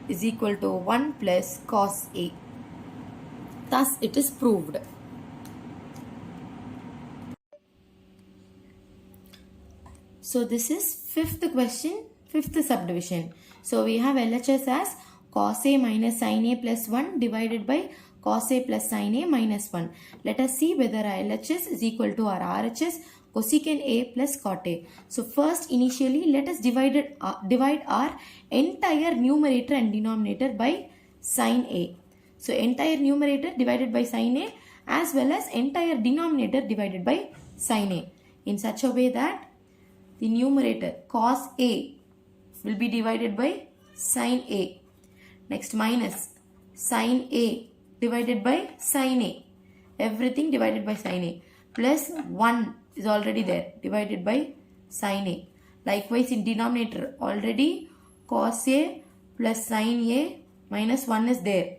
is equal to 1 plus cos A. Thus it is proved. So this is fifth question, fifth subdivision. So we have LHS as cos A minus sin A plus 1 divided by cos A plus sin A minus 1. Let us see whether our LHS is equal to our RHS cosecant A plus cot A. So first initially let us divide our entire numerator and denominator by sin A. So entire numerator divided by sin A as well as entire denominator divided by sin A in such a way that the numerator cos A will be divided by sin A. Next minus sin A divided by sin A. Everything divided by sin A. Plus 1 is already there divided by sin A. Likewise in denominator already cos A plus sin A minus 1 is there.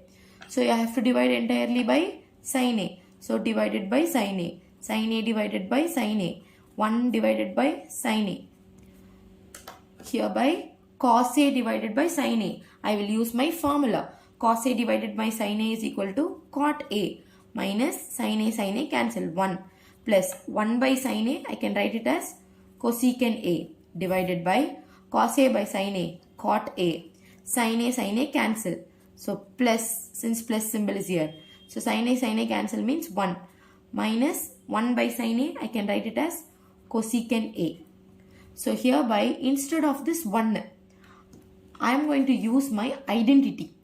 So I have to divide entirely by sin A. So divided by sin A. Sin A divided by sin A. 1 divided by sin A. Hereby cos A divided by sin A. I will use my formula. Cos A divided by sin A is equal to cot A minus sin A cancel 1 plus 1 by sin A, I can write it as cosecant A divided by cos A by sin A cot A. Sin A cancel. So plus, since plus symbol is here. So sin A cancel means 1 minus 1 by sin A, I can write it as cosecant A. So hereby instead of this 1, I am going to use my identity.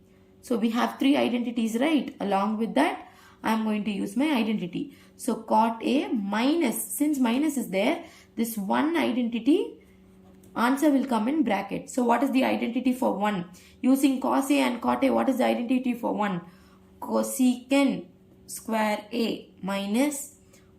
So we have 3 identities, right? Along with that, I am going to use my identity. So cot A minus, since minus is there, this 1 identity answer will come in bracket. So what is the identity for 1? Using cos A and cot A, what is the identity for 1? Cosecant square A minus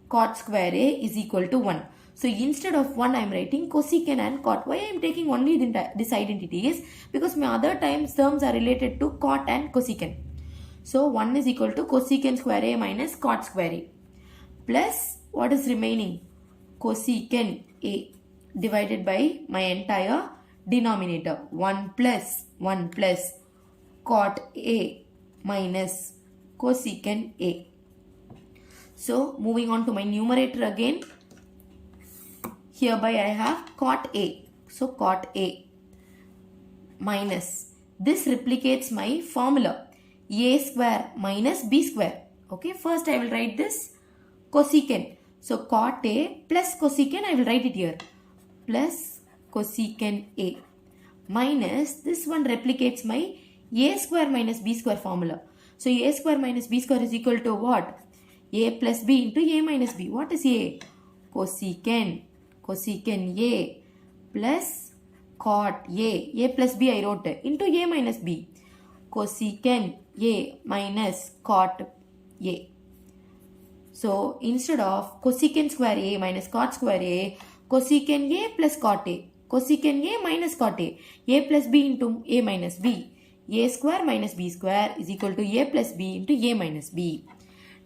cot square A is equal to 1. So instead of 1, I am writing cosecant and cot. Why I am taking only this identity is because my other terms are related to cot and cosecant. So 1 is equal to cosecant square A minus cot square A. Plus what is remaining? Cosecant A divided by my entire denominator. 1 plus cot A minus cosecant A. So moving on to my numerator again. Hereby I have cot A. So cot A minus. This replicates my formula. A square minus B square. Okay, first I will write this cosecant. So cot A plus cosecant, I will write it here. Plus cosecant A minus, this one replicates my A square minus B square formula. So A square minus B square is equal to what? A plus B into A minus B. What is A? Cosecant. Cosecant A plus cot A plus B I wrote into A minus B. Cosecant A minus cot A. So instead of cosecant square A minus cot square A, cosecant A plus cot A. Cosecant A minus cot A. A plus B into A minus B. A square minus B square is equal to A plus B into A minus B.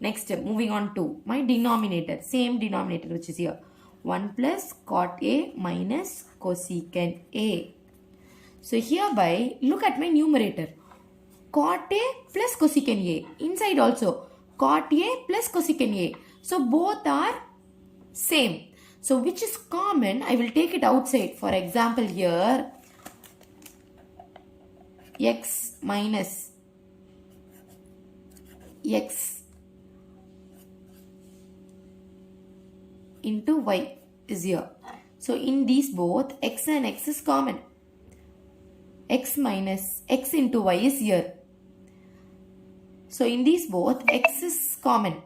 Next, moving on to my denominator. Same denominator which is here. 1 plus cot A minus cosecant A. So hereby, look at my numerator. Cot A plus cosecant A. Inside also, cot A plus cosecant A. So both are same. So which is common, I will take it outside. For example here, x minus x into y is here. So in these both, x and x is common. X minus x into y is here. So in these both, x is common.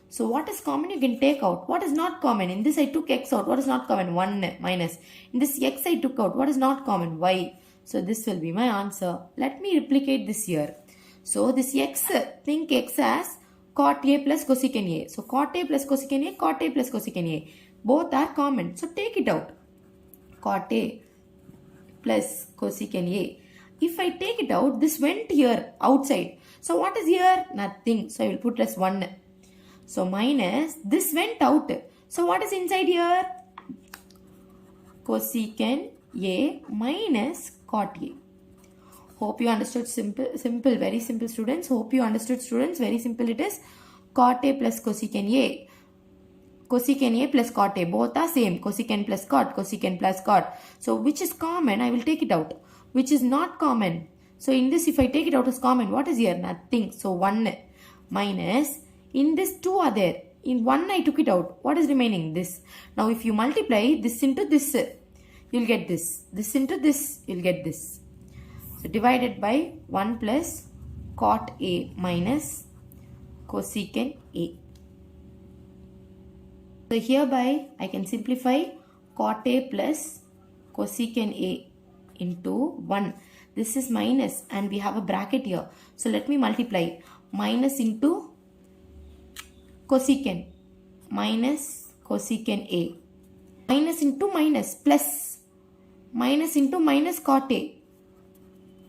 So what is common you can take out. What is not common? In this I took x out. What is not common? 1 minus. In this x I took out. What is not common? Y. So this will be my answer. Let me replicate this here. So this x, think x as cot A plus cosecant A. So cot A plus cosecant A, cot A plus cosecant A. Both are common. So take it out. Cot A plus cosecant A. If I take it out, this went here outside. So what is here? Nothing. So I will put as 1. So minus, this went out. So what is inside here? Cosecant A minus cot A. Hope you understood. Simple, very simple students. Hope you understood students. Very simple it is. Cot A plus cosecant A. Cosecant A plus cot A. Both are same. Cosecant plus cot. Cosecant plus cot. So which is common? I will take it out. Which is not common? So in this if I take it out as common, what is here? Nothing. So 1 minus. In this 2 are there. In 1 I took it out. What is remaining? This. Now if you multiply this into this, you will get this. This into this, you will get this. So divided by 1 plus cot A minus cosecant A. So hereby I can simplify cot A plus cosecant A into 1. This is minus and we have a bracket here. So let me multiply. Minus into cosecant minus cosecant A. Minus into minus plus. Minus into minus cot A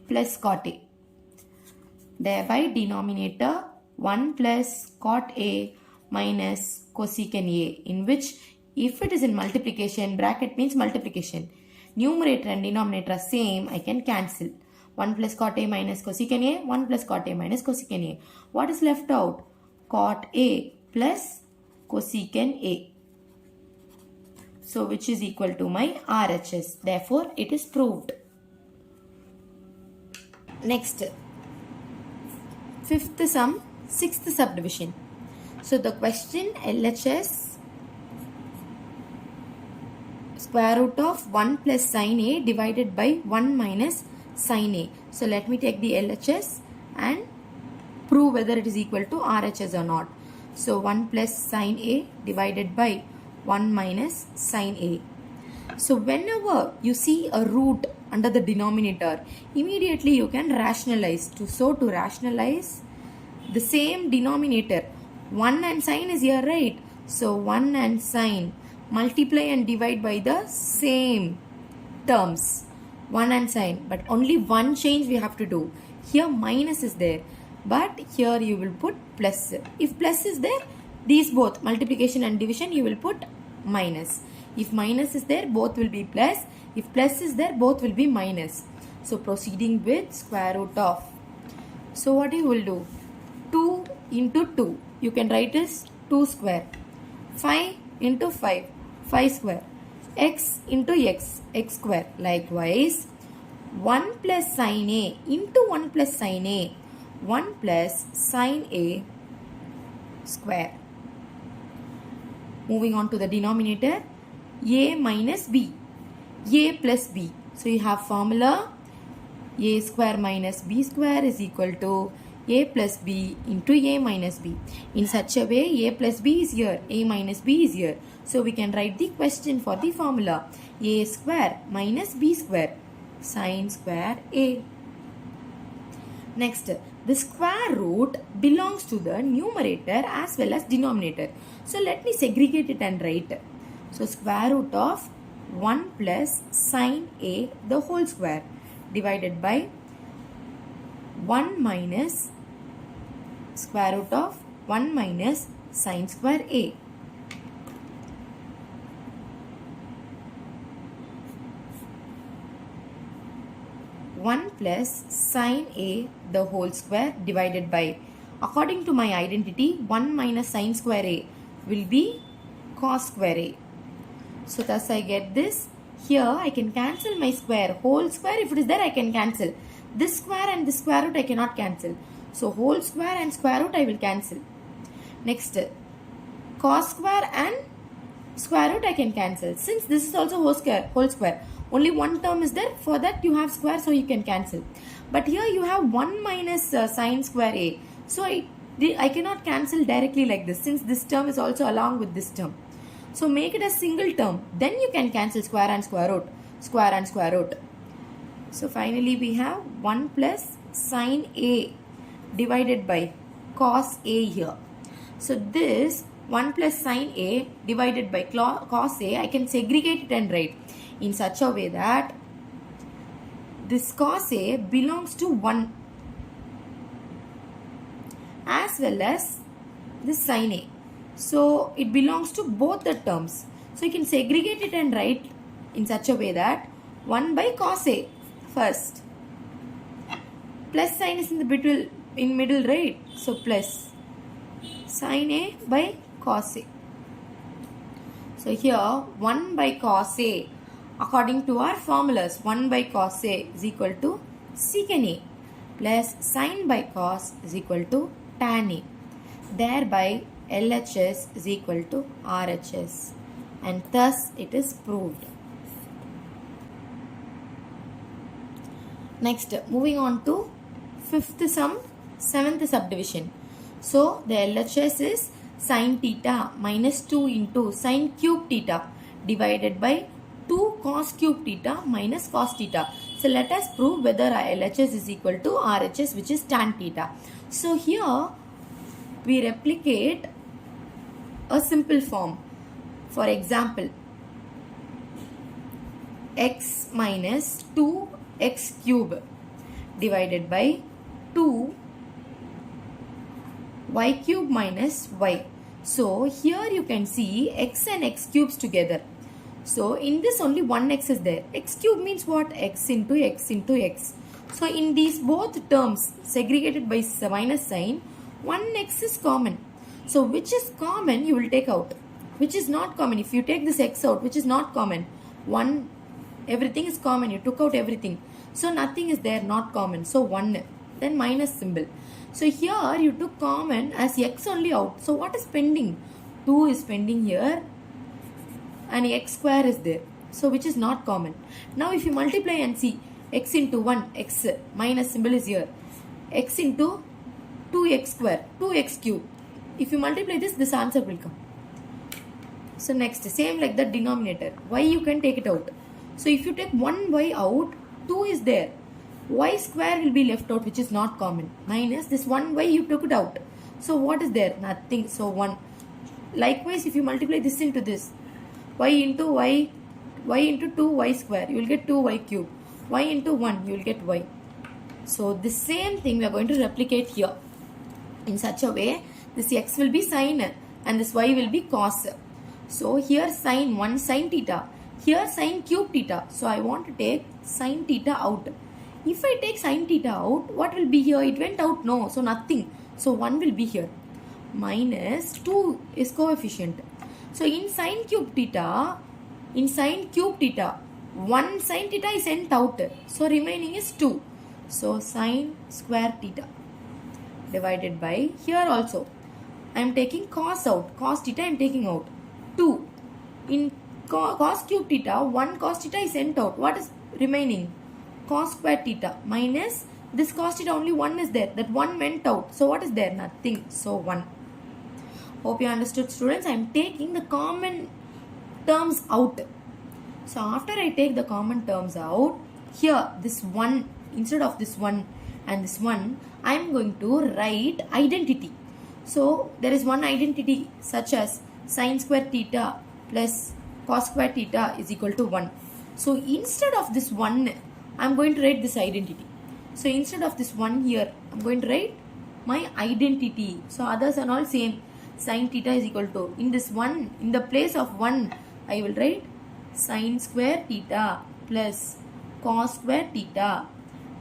plus cot A. Thereby denominator 1 plus cot A minus cosecant A, in which if it is in multiplication, bracket means multiplication. Numerator and denominator are same, I can cancel. 1 plus cot A minus cosecant A, 1 plus cot A minus cosecant A. What is left out? Cot A plus cosecant A. So which is equal to my RHS. Therefore, it is proved. Next, 5th sum, 6th subdivision. So the question LHS square root of 1 plus sin A divided by 1 minus sin A. So let me take the LHS and prove whether it is equal to RHS or not. So 1 plus sine A divided by 1 minus sine A. So whenever you see a root under the denominator, immediately you can rationalize. To rationalize the same denominator, 1 and sine is here, right? So 1 and sine, multiply and divide by the same terms, 1 and sine, but only one change we have to do. Here minus is there, but here you will put plus. If plus is there, these both, multiplication and division, you will put minus. If minus is there, both will be plus. If plus is there, both will be minus. So proceeding with square root of. So what you will do? 2 into 2. You can write as 2 square. 5 into 5. 5 square. X into x. X square. Likewise, 1 plus sine A into 1 plus sine A. 1 plus sine A square. Moving on to the denominator. A minus B. A plus B. So you have formula A square minus B square is equal to A plus B into A minus B. In such a way, A plus B is here, A minus B is here. So we can write the question for the formula. A square minus B square, sine square A. Next, the square root belongs to the numerator as well as denominator. So let me segregate it and write. So square root of 1 plus sine A the whole square divided by 1 minus square root of 1 minus sine square A. One plus sine A the whole square divided by, according to my identity, 1 minus sine square A will be cos square A. So thus I get this. Here I can cancel my square. Whole square, if it is there, I can cancel. This square and this square root I cannot cancel. So whole square and square root I will cancel. Next, cos square and square root I can cancel. Since this is also whole square, only one term is there. For that you have square, so you can cancel. But here you have 1 minus sine square A. So I cannot cancel directly like this, since this term is also along with this term. So make it a single term. Then you can cancel square and square root. Square and square root. So finally we have 1 plus sine A divided by cos A here. So this 1 plus sine A divided by cos A, I can segregate it and write in such a way that this cos A belongs to 1 as well as this sine A. So it belongs to both the terms. So you can segregate it and write in such a way that 1 by cos A first. Plus sign is in the middle, right? So plus sin A by cos A. So here 1 by cos A, according to our formulas, 1 by cos A is equal to secant A plus sin by cos is equal to tan A. Thereby LHS is equal to RHS, and thus it is proved. Next, moving on to fifth sum, seventh subdivision. So the LHS is sin theta minus 2 into sin cube theta divided by 2 cos cube theta minus cos theta. So let us prove whether our LHS is equal to RHS, which is tan theta. So here we replicate a simple form. For example, x minus 2x cube divided by 2 y cube minus y. So here you can see x and x cubes together. So in this only one x is there. X cube means what? X into x into x. So in these both terms segregated by minus sign, one x is common. So which is common you will take out. Which is not common, if you take this x out, which is not common, one, everything is common, you took out everything. So nothing is there, not common. So 1, then minus symbol. So here you took common as x only out. So what is pending? 2 is pending here and x square is there. So which is not common. Now if you multiply and see x into 1, x minus symbol is here. X into 2x square, 2x cube. If you multiply this answer will come. So next, same like the denominator. Y you can take it out. So if you take 1y out, 2 is there. Y square will be left out, which is not common. Minus this 1y you took it out. So what is there? Nothing. So 1. Likewise, if you multiply this into this, y into 2y square, you will get 2y cube. Y into 1, you will get y. So the same thing we are going to replicate here. In such a way, this x will be sine and this y will be cos. So here sine 1 sine theta. Here sine cube theta. So I want to take sine theta out. If I take sine theta out, what will be here? It went out, no. So nothing. So 1 will be here. Minus 2 is coefficient. So in sine cube theta, 1 sine theta is sent out. So remaining is 2. So sine square theta divided by, here also I am taking cos out. Cos theta I am taking out. 2. In cos cube theta, 1 cos theta is sent out. What is remaining? Cos square theta minus this cos theta, only 1 is there. That 1 went out. So what is there? Nothing. So 1. Hope you understood, students. I am taking the common terms out. So after I take the common terms out, here this 1, instead of this 1 and this 1, I am going to write identity. So there is one identity such as sin square theta plus cos square theta is equal to 1. So instead of this 1, I am going to write this identity. So instead of this 1 here, I am going to write my identity. So others are all same. Sin theta is equal to, in this 1, in the place of 1, I will write sin square theta plus cos square theta.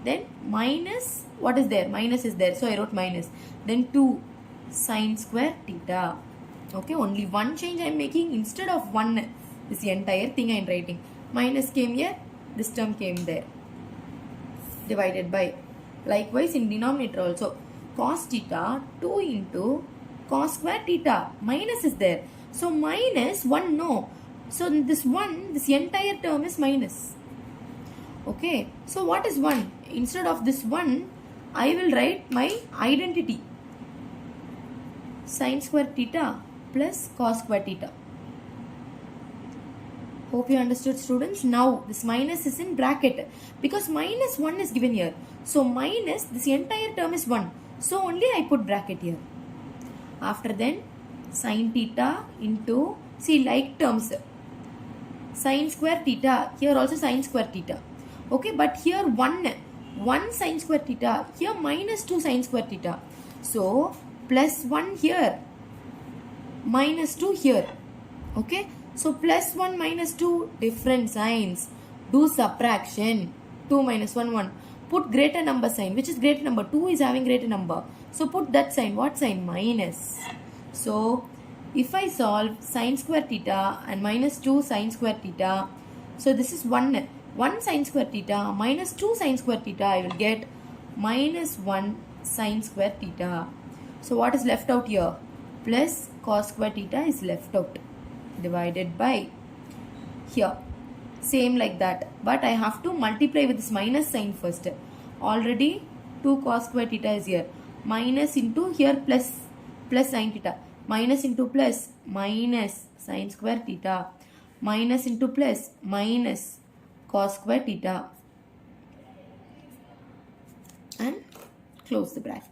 Then minus, what is there? Minus is there. So I wrote minus. Then 2 sin square theta. Okay, only one change I am making. Instead of 1, this entire thing I am writing. Minus came here, this term came there. Divided by, likewise in denominator also, cos theta 2 into cos square theta. Minus is there. So minus 1, no. So this 1, this entire term is minus. Okay. So what is 1? Instead of this 1, I will write my identity. Sin square theta plus cos square theta. Hope you understood, students. Now this minus is in bracket because minus 1 is given here. So minus, this entire term is 1. So only I put bracket here. After then sin theta into, see, like terms, sin square theta, here also sin square theta. Okay, but here 1 sin square theta, here minus 2 sin square theta. So plus 1 here, minus 2 here. Okay, so plus 1 minus 2, different signs. Do subtraction. 2 minus 1, 1. Put greater number sign. Which is greater number? 2 is having greater number. So put that sign. What sign? Minus. So if I solve sin square theta and minus 2 sin square theta, so this is 1 sin square theta minus 2 sin square theta, I will get minus 1 sin square theta. So what is left out here? Plus cos square theta is left out. Divided by, here same like that, but I have to multiply with this minus sign first. Already 2 cos square theta is here, minus into here plus sin theta, minus into plus minus sin square theta, minus into plus minus cos square theta, and close the bracket.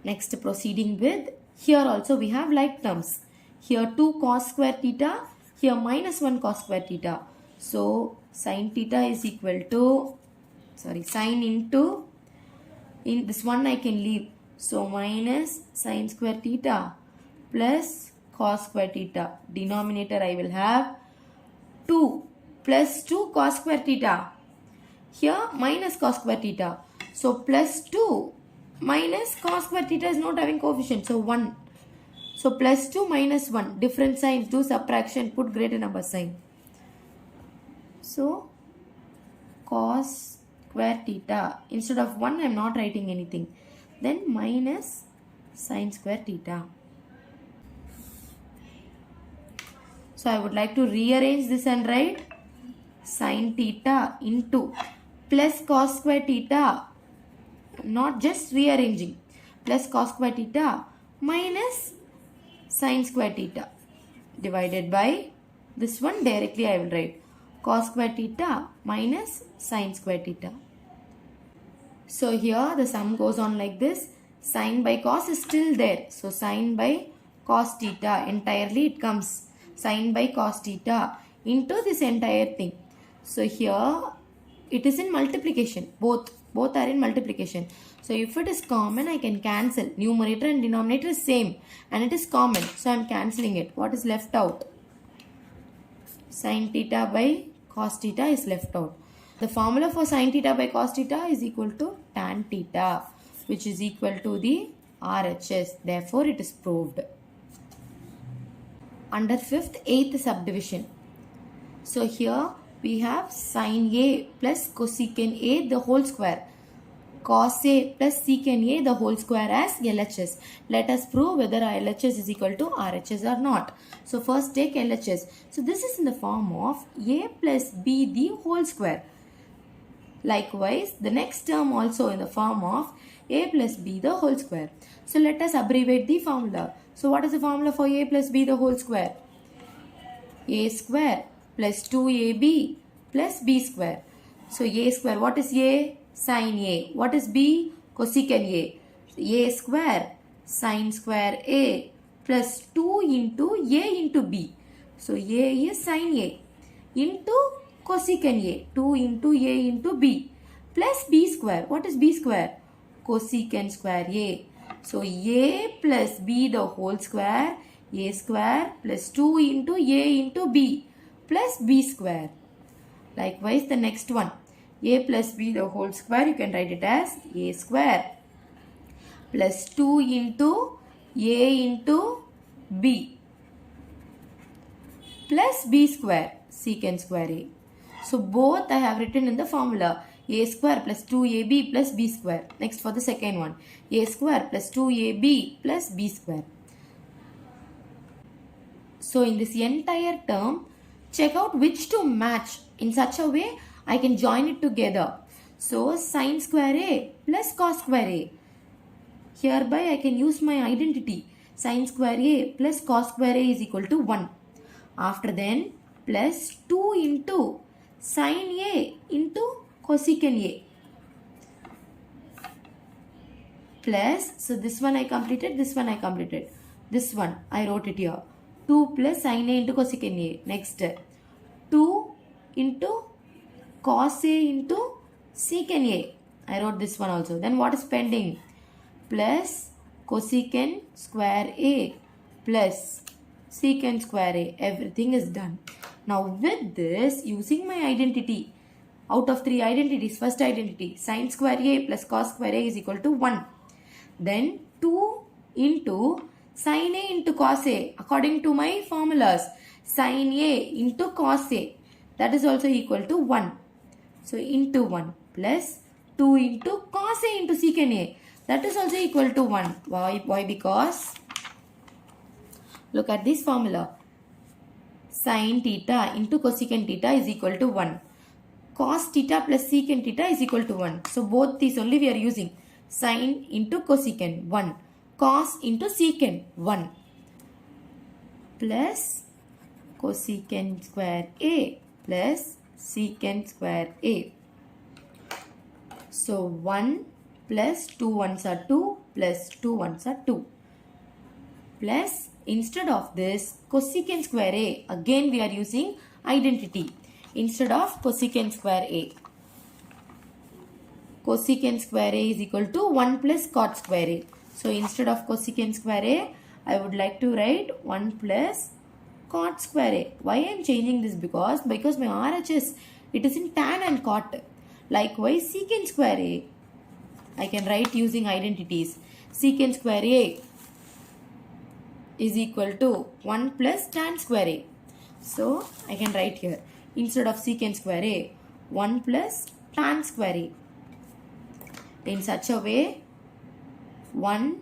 Next, proceeding with, here also we have like terms. Here 2 cos square theta, here minus 1 cos square theta. So sin theta is equal to, sin into, in this one I can leave. So minus sin square theta plus cos square theta. Denominator I will have 2 plus 2 cos square theta. Here minus cos square theta. So plus 2 minus cos square theta is not having coefficient. So 1. So plus 2 minus 1. Different signs. Do subtraction. Put greater number sign. So cos square theta. Instead of 1 I am not writing anything. Then minus sin square theta. So I would like to rearrange this and write sin theta into plus cos square theta not just rearranging, plus cos square theta minus sin square theta divided by this one directly I will write cos square theta minus sin square theta. So here the sum goes on like this. Sin by cos is still there. So sin by cos theta entirely it comes. Sin by cos theta into this entire thing. So here it is in multiplication. Both are in multiplication. So if it is common, I can cancel. Numerator and denominator is same. And it is common. So I am cancelling it. What is left out? Sin theta by cos theta is left out. The formula for sin theta by cos theta is equal to tan theta, which is equal to the RHS. Therefore, it is proved. Under 5th, 8th subdivision. So here we have sin A plus cosecant A the whole square. Cos A plus secant A the whole square as LHS. Let us prove whether LHS is equal to RHS or not. So first take LHS. So this is in the form of A plus B the whole square. Likewise, the next term also in the form of A plus B the whole square. So let us abbreviate the formula. So what is the formula for A plus B the whole square? A square plus 2AB plus B square. So A square, what is A? Sin A. What is B? Cosecant A. So A square sin square A plus 2 into A into B. So A is sin A into cosecant A. 2 into A into B plus B square. What is B square? Cosecant square A. So A plus B the whole square. A square plus 2 into A into B plus B square. Likewise the next one. A plus B the whole square, you can write it as A square plus 2 into A into B plus B square secant square A. So both I have written in the formula. A square plus 2AB plus B square. Next for the second one. A square plus 2AB plus B square. So in this entire term, check out which to match. In such a way, I can join it together. So sin square A plus cos square A. Hereby I can use my identity. Sin square A plus cos square A is equal to 1. After then plus 2 into sin A into cosecant A. Plus, so this one I completed, this one I completed. This one I wrote it here. 2 plus sin A into cosecant A. Next, 2 into cos A into secant A. I wrote this one also. Then what is pending? Plus cosecant square A plus secant square A. Everything is done. Now with this, using my identity, out of 3 identities, first identity, sin square A plus cos square A is equal to 1. Then 2 into sin A into cos A. According to my formulas, sin A into cos A, that is also equal to 1. So into 1 plus 2 into cos A into secant A, that is also equal to 1. Why? Because look at this formula. Sin theta into cosecant theta is equal to 1. Cos theta plus secant theta is equal to 1. So both these only we are using. Sin into cosecant 1. Cos into secant 1. Plus cosecant square A plus secant square A. So 1 plus 2 ones are 2 plus 2 ones are 2. Plus instead of this cosecant square A, again we are using identity. Instead of cosecant square A. Cosecant square A is equal to 1 plus cot square A. So instead of cosecant square A, I would like to write 1 plus cot square A. Why I am changing this? Because my RHS, it is in tan and cot. Likewise, secant square A, I can write using identities. Secant square A is equal to 1 plus tan square A. So I can write here, instead of secant square A, 1 plus tan square A. In such a way, 1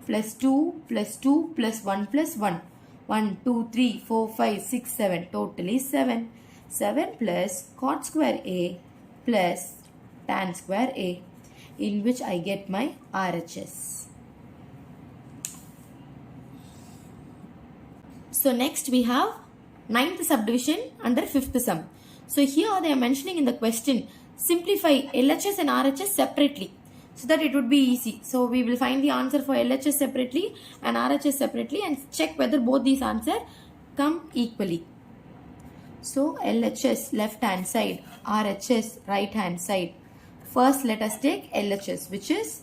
plus 2 plus 2 plus 1 plus 1. 1, 2, 3, 4, 5, 6, 7. Total is 7. 7 plus cot square A plus tan square A. in which I get my RHS. So next we have 9th subdivision under 5th sum. So here they are mentioning in the question, simplify LHS and RHS separately so that it would be easy. So we will find the answer for LHS separately and RHS separately and check whether both these answers come equally. So LHS left hand side, RHS right hand side. First let us take LHS, which is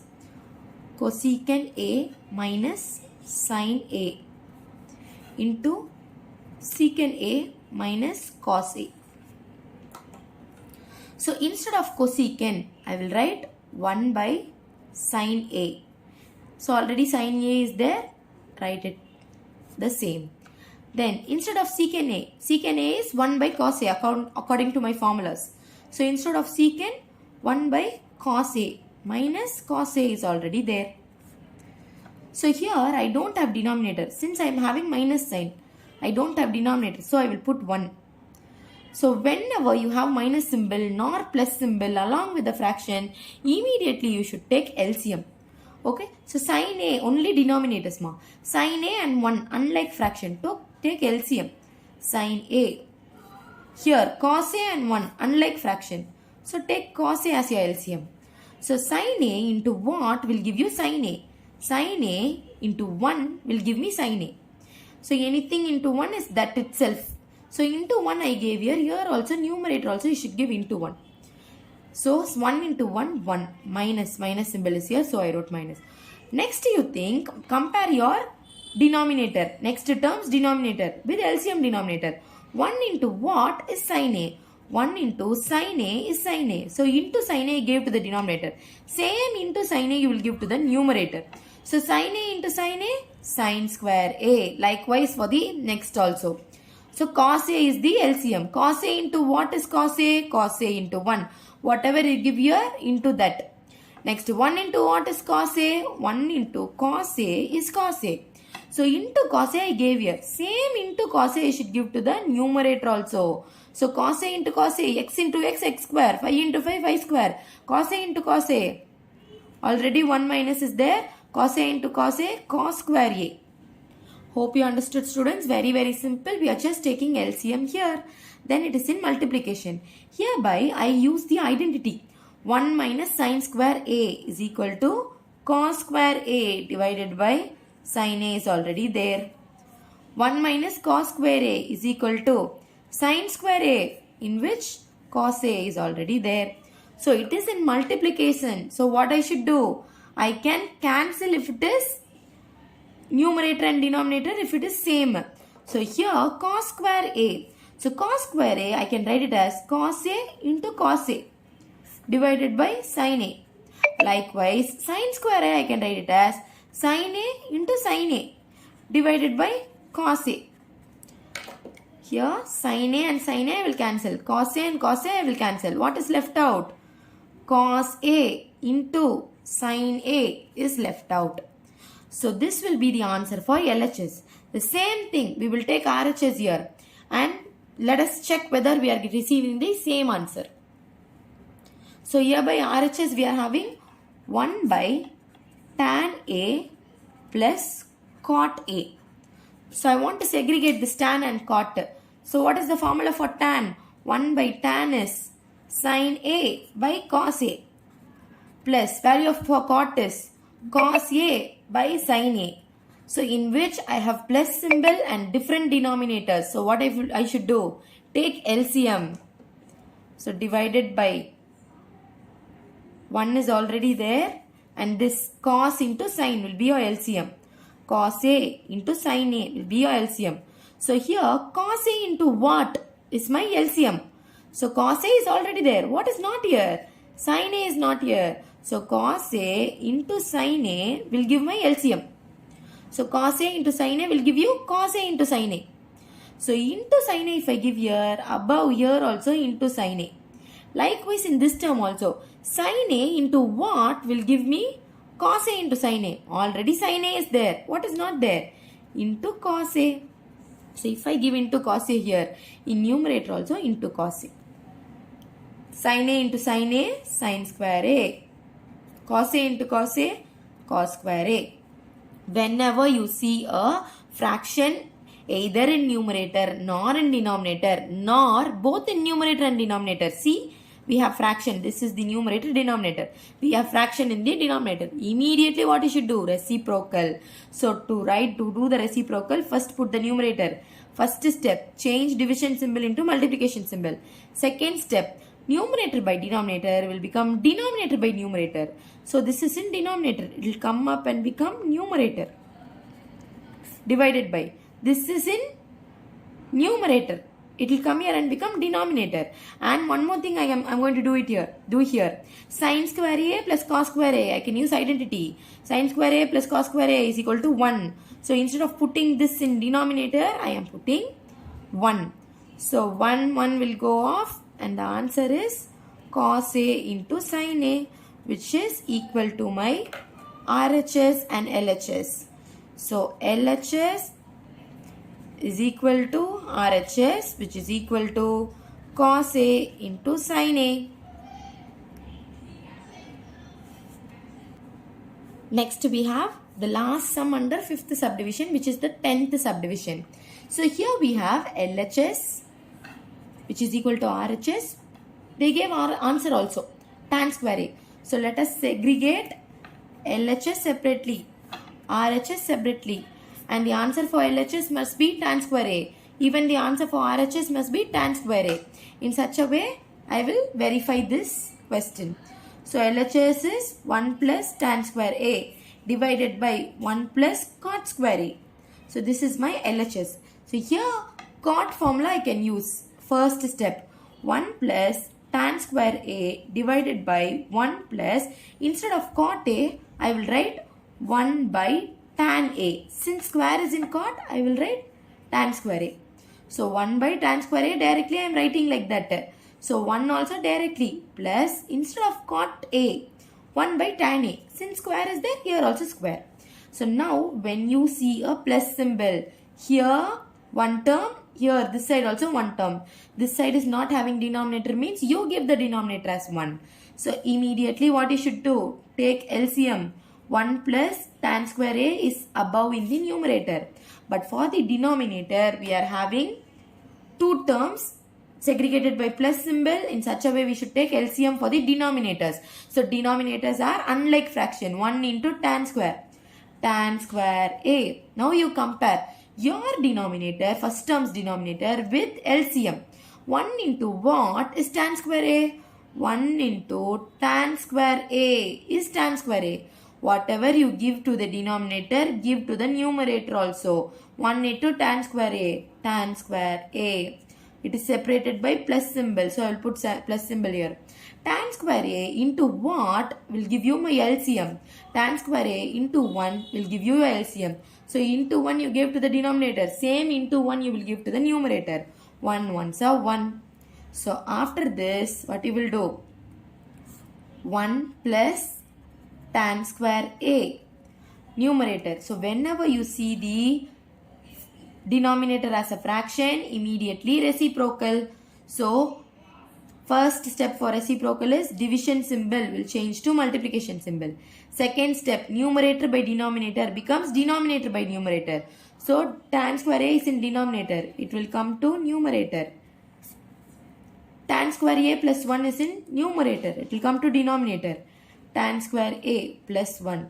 cosecant A minus sin A into secant A minus cos A. So instead of cosecant, I will write 1 by sin A. So already sin A is there, write it the same. Then instead of secant A is 1 by cos A according to my formulas. So instead of secant, 1 by cos A minus cos A is already there. So here I don't have denominator. Since I am having minus sign, I don't have denominator. So I will put 1. So whenever you have minus symbol nor plus symbol along with the fraction, immediately you should take LCM. Okay. So sin A only denominators ma. Sin A and 1 unlike fraction. So take LCM. Sin A. Here cos A and 1 unlike fraction. So take cos A as your LCM. So sin A into what will give you sin A? Sin A into 1 will give me sin A. So anything into 1 is that itself. So into 1 I gave here. Here also numerator also you should give into 1. So 1 into 1, 1. Minus symbol is here. So I wrote minus. Next you think, compare your denominator. Next terms denominator with LCM denominator. 1 into what is sin A? 1 into sin A is sin A. So into sin A I gave to the denominator. Same into sin A you will give to the numerator. So sin A into sin A, sin square A. Likewise for the next also. So cos A is the LCM. Cos A into what is cos A? Cos A into 1. Whatever you give here, into that. Next 1 into what is cos A? 1 into cos A is cos A. So into cos A I gave here. Same into cos A I should give to the numerator also. So cos A into cos A, x into x, x square. 5 into 5, 5 square. Cos A into cos A. Already 1 minus is there. Cos A into cos A, cos square A. Hope you understood, students. Very, very simple. We are just taking LCM here. Then it is in multiplication. Hereby I use the identity. 1 minus sin square A is equal to cos square A divided by sin A is already there. 1 minus cos square A is equal to sin square A, in which cos A is already there. So it is in multiplication. So what I should do? I can cancel if it is numerator and denominator if it is same. So here cos square A. So cos square A I can write it as cos A into cos A divided by sin A. Likewise sin square A I can write it as sin A into sin A divided by cos A. Here sin A and sin A will cancel. Cos A and cos A will cancel. What is left out? Cos A into sin A is left out. So this will be the answer for LHS. The same thing we will take RHS here and let us check whether we are receiving the same answer. So here by RHS we are having 1 by tan A plus cot A. So I want to segregate this tan and cot. So what is the formula for tan? 1 by tan is sin A by cos A plus value for cot is cos A by sin A. So in which I have plus symbol and different denominators. So what I should do? Take LCM. So divided by 1 is already there and this cos into sin will be your LCM. Cos A into sin A will be your LCM. So here cos A into what is my LCM? So cos A is already there. What is not here? Sin A is not here. So cos A into sin A will give my LCM. So cos A into sin A will give you cos A into sin A. So into sin A if I give here, above here also into sin A. Likewise in this term also, sin A into what will give me cos A into sin A. Already sin A is there. What is not there? Into cos A. So if I give into cos A here, in numerator also into cos A. Sin A into sin A, sin square A. Cos A into cos A, cos square A. Whenever you see a fraction either in numerator nor in denominator nor both in numerator and denominator, see, we have fraction. This is the numerator, denominator. We have fraction in the denominator. Immediately what you should do? Reciprocal. So to do the reciprocal, first put the numerator. First step, change division symbol into multiplication symbol. Second step, numerator by denominator will become denominator by numerator. So this is in denominator. It will come up and become numerator. Divided by. This is in numerator. It will come here and become denominator. And one more thing I'm going to do here. Sin square A plus cos square A. I can use identity. Sin square A plus cos square A is equal to 1. So instead of putting this in denominator, I am putting 1. So 1 will go off. And the answer is cos A into sin A, which is equal to my RHS and LHS. So LHS is equal to RHS, which is equal to cos A into sin A. Next we have the last sum under 5th subdivision, which is the 10th subdivision. So here we have LHS, which is equal to RHS. They gave our answer also, tan square A. So let us segregate LHS separately, RHS separately. And the answer for LHS must be tan square A. Even the answer for RHS must be tan square A. In such a way, I will verify this question. So LHS is 1 plus tan square A divided by 1 plus cot square A. So this is my LHS. So here cot formula I can use. First step, 1 plus tan square A divided by 1 plus, instead of cot A, I will write 1 by tan A. Since square is in cot, I will write tan square A. So 1 by tan square A directly I am writing like that. So 1 also directly plus, instead of cot A, 1 by tan A. Since square is there, here also square. So now when you see a plus symbol, here one term, here this side also one term. This side is not having denominator, means you give the denominator as 1. So immediately what you should do? Take LCM. 1 plus tan square A is above in the numerator. But for the denominator, we are having 2 terms segregated by plus symbol. In such a way, we should take LCM for the denominators. So denominators are unlike fraction. 1 into tan square A. Now you compare your denominator, first term's denominator, with LCM. 1 into what is tan square A? 1 into tan square A is tan square A. Whatever you give to the denominator, give to the numerator also. 1 into tan square A. It is separated by plus symbol. So I will put plus symbol here. Tan square A into what will give you my LCM? Tan square A into 1 will give you your LCM. So into 1 you give to the denominator. Same into 1 you will give to the numerator. 1 ones are 1. So after this, what you will do? 1 plus tan square A numerator. So whenever you see the denominator as a fraction, immediately reciprocal. So first step for reciprocal is division symbol will change to multiplication symbol. Second step, numerator by denominator becomes denominator by numerator. So tan square A is in denominator. It will come to numerator. Tan square A plus 1 is in numerator. It will come to denominator. Tan square A plus 1.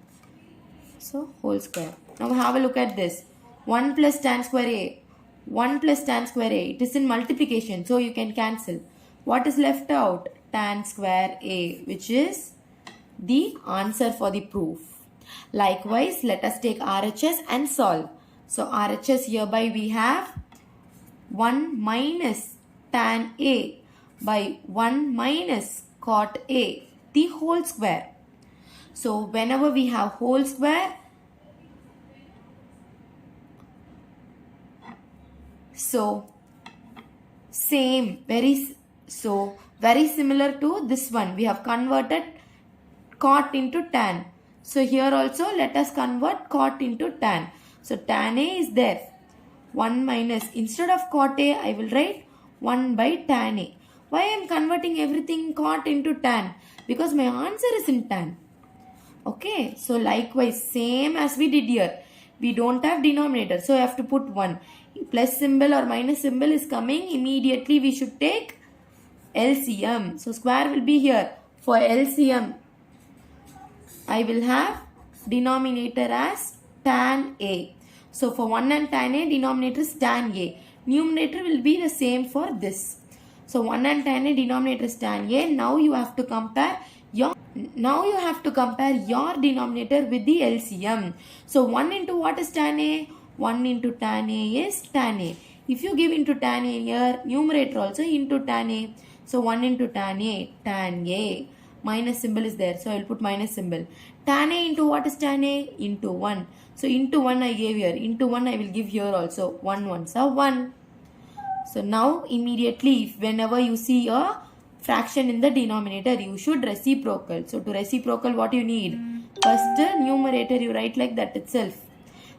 So whole square. Now have a look at this. 1 plus tan square A. 1 plus tan square A. It is in multiplication. So you can cancel. What is left out? Tan square A, which is the answer for the proof. Likewise, let us take RHS and solve. So RHS hereby we have 1 minus tan A by 1 minus cot A, the whole square. So whenever we have whole square, so same, very similar to this one. We have converted cot into tan. So here also let us convert cot into tan. So tan A is there. 1 minus, instead of cot A, I will write 1 by tan A. Why I am converting everything cot into tan? Because my answer is in tan. Okay, so likewise, same as we did here. We don't have denominator, so I have to put 1. Plus symbol or minus symbol is coming. Immediately we should take LCM. So square will be here. For LCM, I will have denominator as tan A. So for 1 and tan A, denominator is tan A. Numerator will be the same for this. So 1 and tan A, denominator is tan A. Now you have to compare your denominator with the LCM. So 1 into what is tan A? 1 into tan A is tan A. If you give into tan A here, numerator also into tan A. So 1 into tan A, tan A. Minus symbol is there, so I will put minus symbol. Tan A into what is tan A? Into 1. So into 1 I gave here. Into 1 I will give here also. 1 ones are 1. So now immediately, whenever you see a fraction in the denominator, you should reciprocal. So to reciprocal, what you need? First numerator you write like that itself.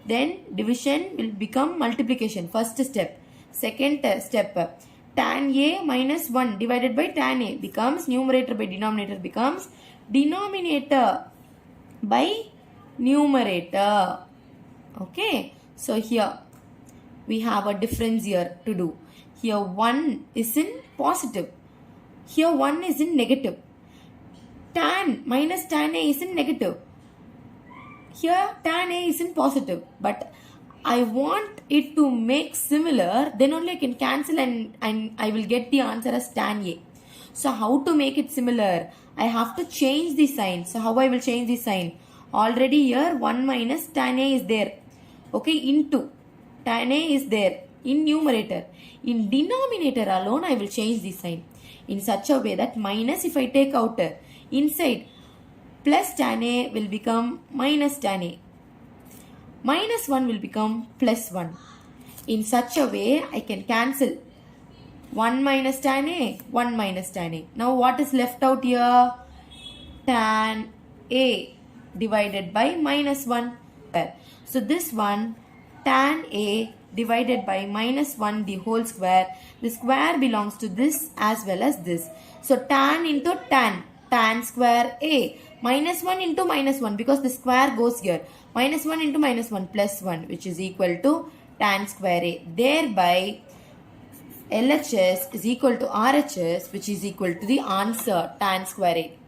Then division will become multiplication. First step. Second step. Tan A minus 1 divided by tan A becomes numerator by denominator becomes denominator by numerator. Okay. So here we have a difference here to do. Here 1 is in positive. Here 1 is in negative. Tan minus tan A is in negative. Here tan A is in positive. But I want it to make similar, then only I can cancel and I will get the answer as tan A. So how to make it similar? I have to change the sign. So how I will change the sign? Already here 1 minus tan A is there. Okay, into tan A is there in numerator. In denominator alone I will change the sign in such a way that minus, if I take out inside, plus tan A will become minus tan A. Minus 1 will become plus 1. In such a way, I can cancel 1 minus tan A, 1 minus tan A. Now what is left out here? Tan A divided by minus 1. So this one, tan A divided by minus 1 the whole square. The square belongs to this as well as this. So tan into tan, tan square A. Minus 1 into minus 1 because the square goes here. Minus 1 into minus 1 plus 1 which is equal to tan square A. Thereby LHS is equal to RHS which is equal to the answer tan square A.